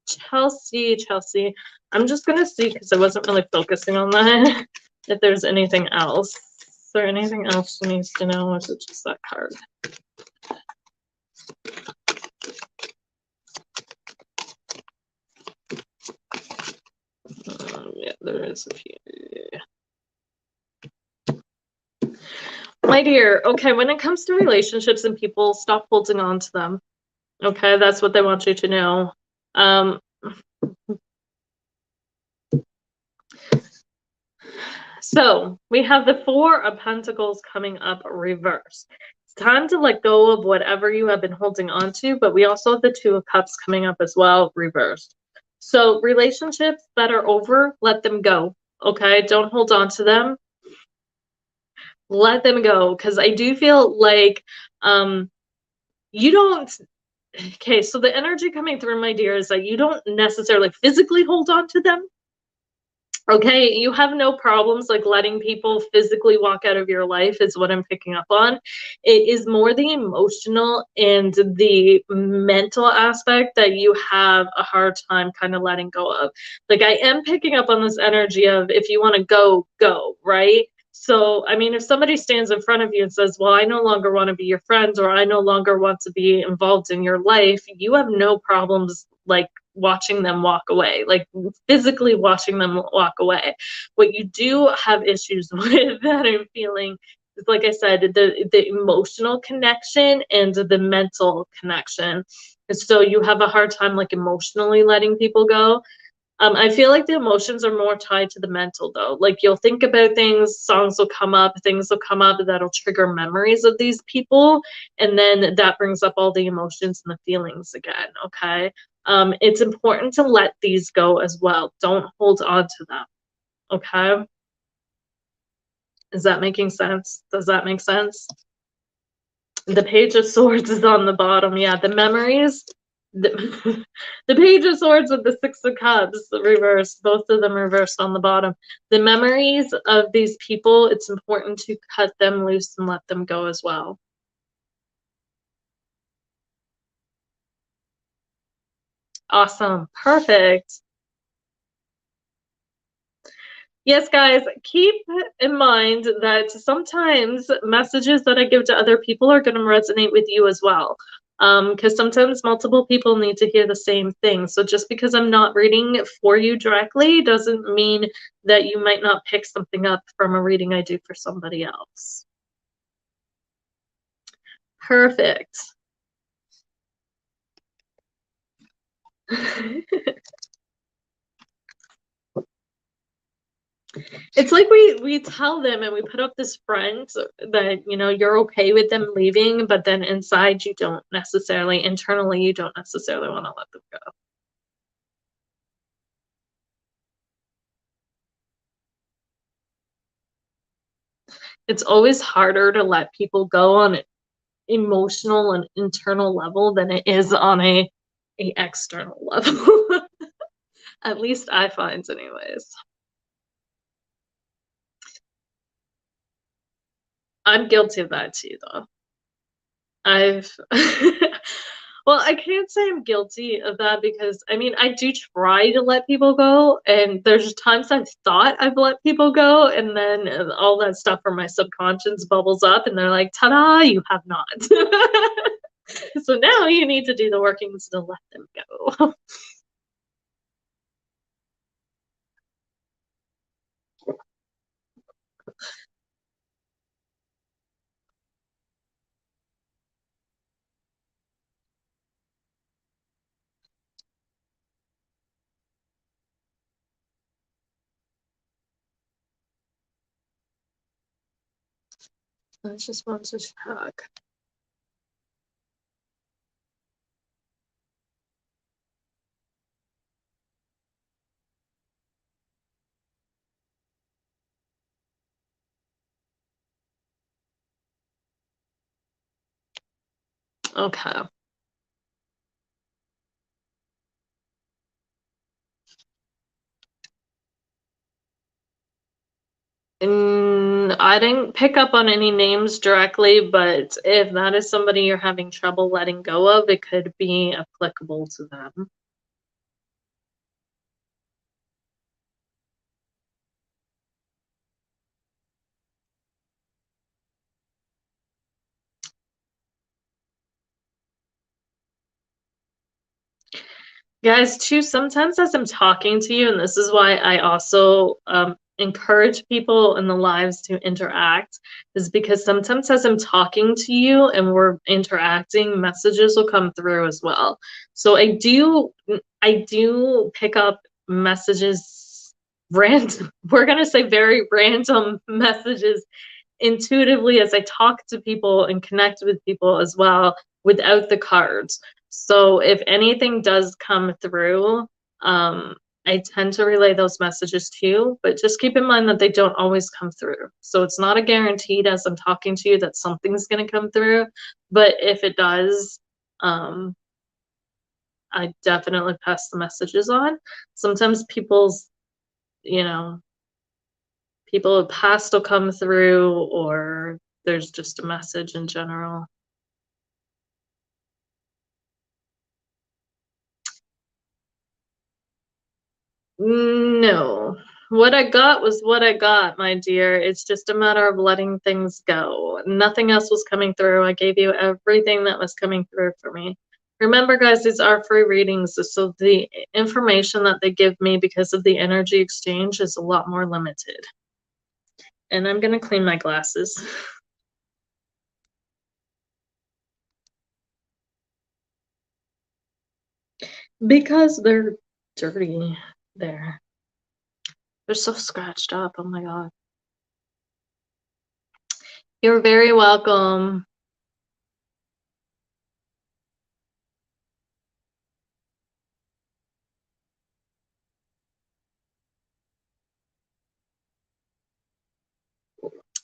Chelsea, I'm just gonna see because I wasn't really focusing on that. If there's anything else. Is there anything else she needs to know, or is it just that card? Yeah, there is a few. My dear, okay, when it comes to relationships and people, stop holding on to them. Okay, that's what they want you to know. So we have the Four of Pentacles coming up reversed. It's time to let go of whatever you have been holding on to, but we also have the Two of Cups coming up as well, reversed. So relationships that are over, let them go. Okay, don't hold on to them. Let them go, because I do feel like you don't. Okay, so the energy coming through, my dear, is that you don't necessarily physically hold on to them. Okay, you have no problems like letting people physically walk out of your life is what I'm picking up on. It is more the emotional and the mental aspect that you have a hard time kind of letting go of. Like I am picking up on this energy of if you want to go, go, right? So, I mean, if somebody stands in front of you and says, well, I no longer want to be your friend, or I no longer want to be involved in your life, you have no problems like watching them walk away, like physically watching them walk away. What you do have issues with that I'm feeling is, like I said, the emotional connection and the mental connection. And so you have a hard time like emotionally letting people go. I feel like the emotions are more tied to the mental though. Like you'll think about things, songs will come up, things will come up that'll trigger memories of these people. And then that brings up all the emotions and the feelings again, okay? It's important to let these go as well. Don't hold on to them, okay? Is that making sense? Does that make sense? The Page of Swords is on the bottom. Yeah, the memories. The, the Page of Swords with the Six of Cups reversed, both of them reversed on the bottom. The memories of these people, it's important to cut them loose and let them go as well. Awesome. Perfect. Yes, guys, keep in mind that sometimes messages that I give to other people are going to resonate with you as well. because sometimes multiple people need to hear the same thing. So just because I'm not reading for you directly doesn't mean that you might not pick something up from a reading I do for somebody else. Perfect. It's like we tell them and we put up this front that, you know, you're okay with them leaving, but then inside you don't necessarily, internally, you don't necessarily want to let them go. It's always harder to let people go on an emotional and internal level than it is on a external level. At least I find, anyways. I'm guilty of that too, though. I've well, I can't say I'm guilty of that because I mean, I do try to let people go, and there's times I've thought I've let people go, and then all that stuff from my subconscious bubbles up, and they're like, "Ta-da, you have not." So now you need to do the workings to let them go. I just want to check. Okay. I didn't pick up on any names directly, but if that is somebody you're having trouble letting go of, it could be applicable to them. Guys, too, sometimes as I'm talking to you, and this is why I also encourage people in the lives to interact, is because sometimes as I'm talking to you and we're interacting, messages will come through as well. So I do pick up messages, random, we're gonna say very random messages intuitively as I talk to people and connect with people as well without the cards. So if anything does come through, I tend to relay those messages to you, but just keep in mind that they don't always come through. So it's not a guaranteed as I'm talking to you that something's going to come through, but if it does, I definitely pass the messages on. Sometimes people's, you know, people past will come through, or there's just a message in general. No. What I got was what I got, my dear. It's just a matter of letting things go. Nothing else was coming through. I gave you everything that was coming through for me. Remember, guys, these are free readings, so the information that they give me because of the energy exchange is a lot more limited. And I'm going to clean my glasses. Because they're dirty there. They're so scratched up. Oh my God. You're very welcome.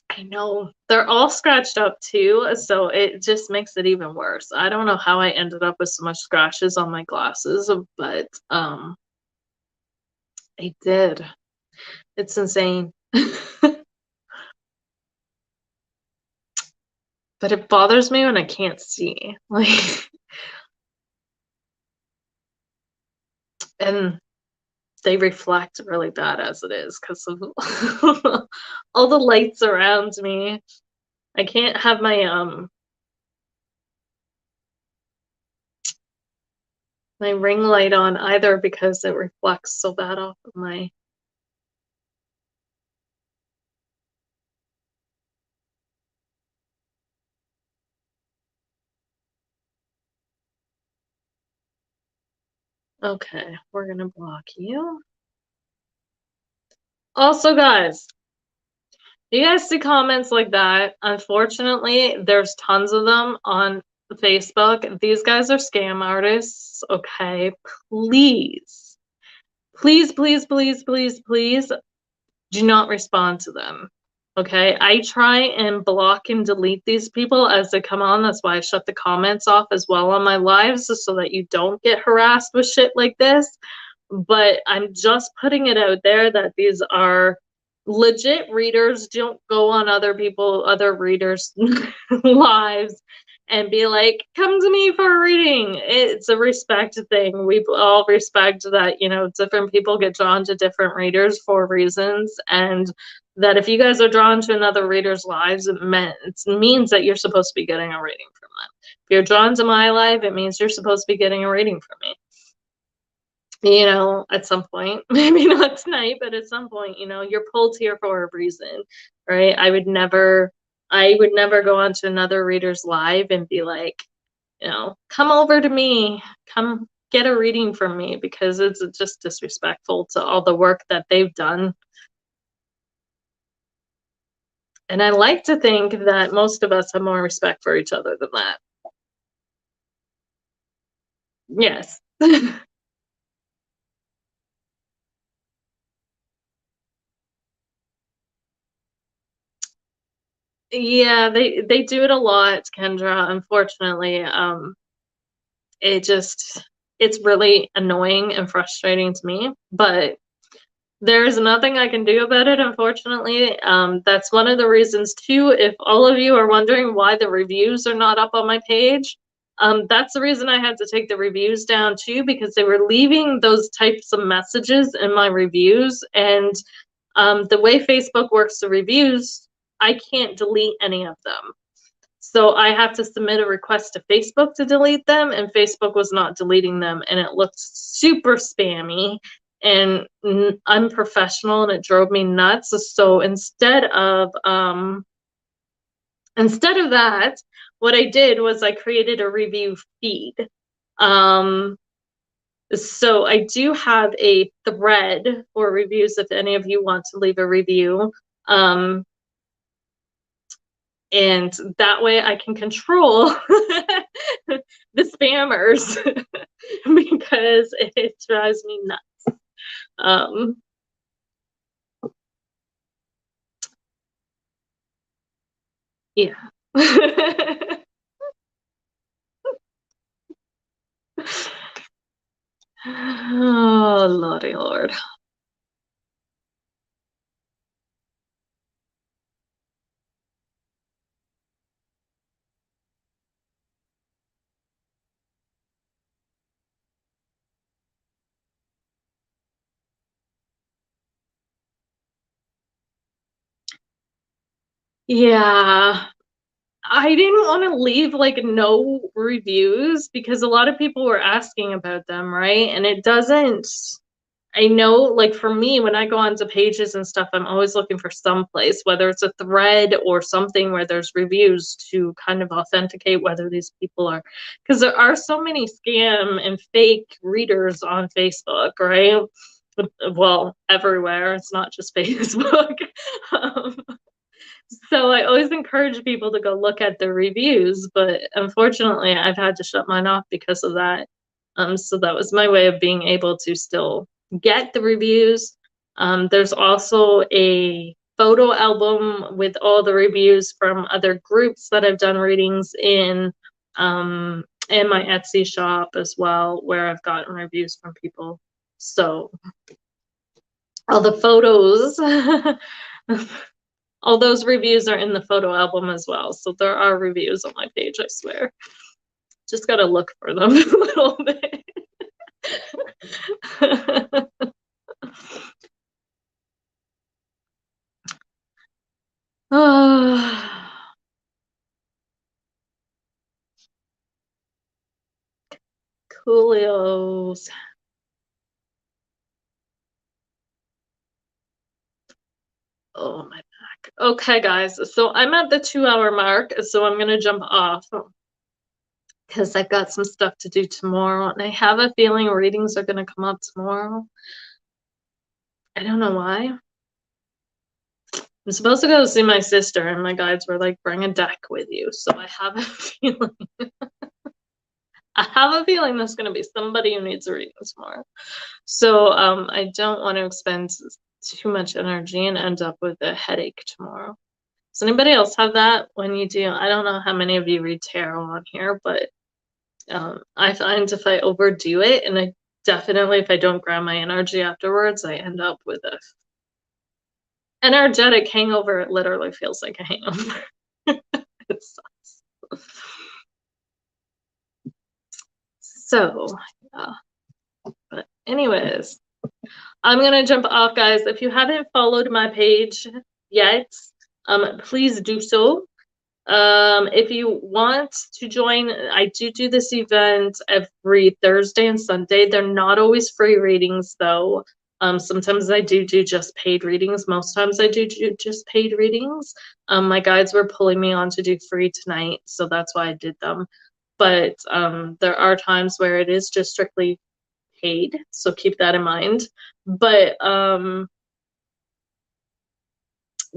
I know. They're all scratched up too, so it just makes it even worse. I don't know how I ended up with so much scratches on my glasses, but I did. It's insane. But it bothers me when I can't see. Like, and they reflect really bad as it is because of all the lights around me. I can't have my my ring light on either because it reflects so bad off of my... Okay, we're gonna block you. Also, guys, you guys see comments like that? Unfortunately, there's tons of them on Facebook. These guys are scam artists, okay? Please, please, please, please, please, please do not respond to them. Okay, I try and block and delete these people as they come on. That's why I shut the comments off as well on my lives, so that you don't get harassed with shit like this. But I'm just putting it out there that these are legit readers. Don't go on other readers' lives and be like, come to me for a reading. It's a respect thing. We all respect that, you know, different people get drawn to different readers for reasons, and that if you guys are drawn to another reader's lives, it means that you're supposed to be getting a reading from them. If you're drawn to my life, it means you're supposed to be getting a reading from me. You know, at some point, maybe not tonight, but at some point, you know, you're pulled here for a reason, right? I would never go onto another reader's live and be like, you know, come over to me, come get a reading from me, because it's just disrespectful to all the work that they've done. And I like to think that most of us have more respect for each other than that. Yes. Yeah, they do it a lot, Kendra, unfortunately. It's really annoying and frustrating to me, but there's nothing I can do about it, unfortunately. That's one of the reasons too, if all of you are wondering why the reviews are not up on my page, that's the reason I had to take the reviews down too, because they were leaving those types of messages in my reviews, and the way Facebook works the reviews, I can't delete any of them. So I have to submit a request to Facebook to delete them, and Facebook was not deleting them, and it looked super spammy and unprofessional, and it drove me nuts. So instead of that, what I did was I created a review feed. So I do have a thread for reviews if any of you want to leave a review. And that way I can control the spammers because it drives me nuts. Yeah. Oh, Lordy Lord. Yeah. I didn't want to leave like no reviews because a lot of people were asking about them, right? And it doesn't, I know, like for me, when I go onto pages and stuff, I'm always looking for some place, whether it's a thread or something where there's reviews to kind of authenticate whether these people are, because there are so many scam and fake readers on Facebook, right? Well, everywhere. It's not just Facebook. um, so I always encourage people to go look at the reviews, but unfortunately, I've had to shut mine off because of that. So that was my way of being able to still get the reviews. There's also a photo album with all the reviews from other groups that I've done readings in, and my Etsy shop as well, where I've gotten reviews from people. So all the photos all those reviews are in the photo album as well. So there are reviews on my page, I swear. Just gotta look for them a little bit. Coolios. Oh, my back. Okay, guys. So I'm at the 2-hour mark, so I'm gonna jump off because I've got some stuff to do tomorrow, and I have a feeling readings are gonna come up tomorrow. I don't know why. I'm supposed to go see my sister, and my guides were like, bring a deck with you. So I have a feeling there's gonna be somebody who needs a reading tomorrow. So I don't want to expend too much energy and end up with a headache tomorrow. Does anybody else have that when you do? I don't know how many of you read tarot on here, but I find if I overdo it, and I definitely, if I don't grab my energy afterwards, I end up with a energetic hangover. It literally feels like a hangover. It sucks. So, yeah. But anyways, I'm gonna jump off, guys. If you haven't followed my page yet, please do so. If you want to join, I do this event every Thursday and Sunday. They're not always free readings, though. Sometimes I do just paid readings. Most times I do just paid readings. My guides were pulling me on to do free tonight, so that's why I did them. But there are times where it is just strictly paid, so keep that in mind. But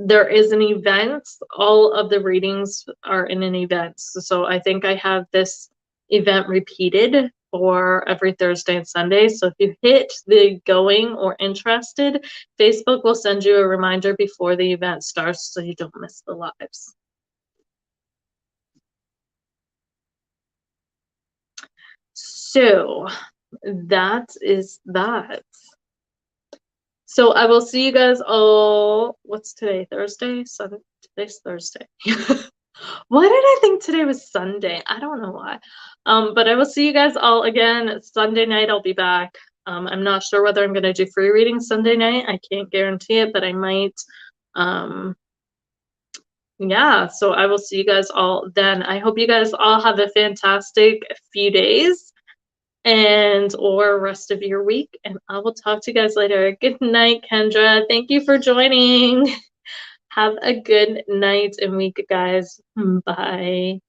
there is an event. All of the readings are in an event. So I think I have this event repeated for every Thursday and Sunday. So if you hit the going or interested, Facebook will send you a reminder before the event starts so you don't miss the lives. So that is that. So I will see you guys all. What's today? Thursday? Today's Thursday. Why did I think today was Sunday? I don't know why. But I will see you guys all again Sunday night. I'll be back. I'm not sure whether I'm gonna do free readings Sunday night. I can't guarantee it, but I might. Yeah, so I will see you guys all then. I hope you guys all have a fantastic few days and or rest of your week, and I will talk to you guys later. Good night, Kendra. Thank you for joining. Have a good night and week, guys. Bye.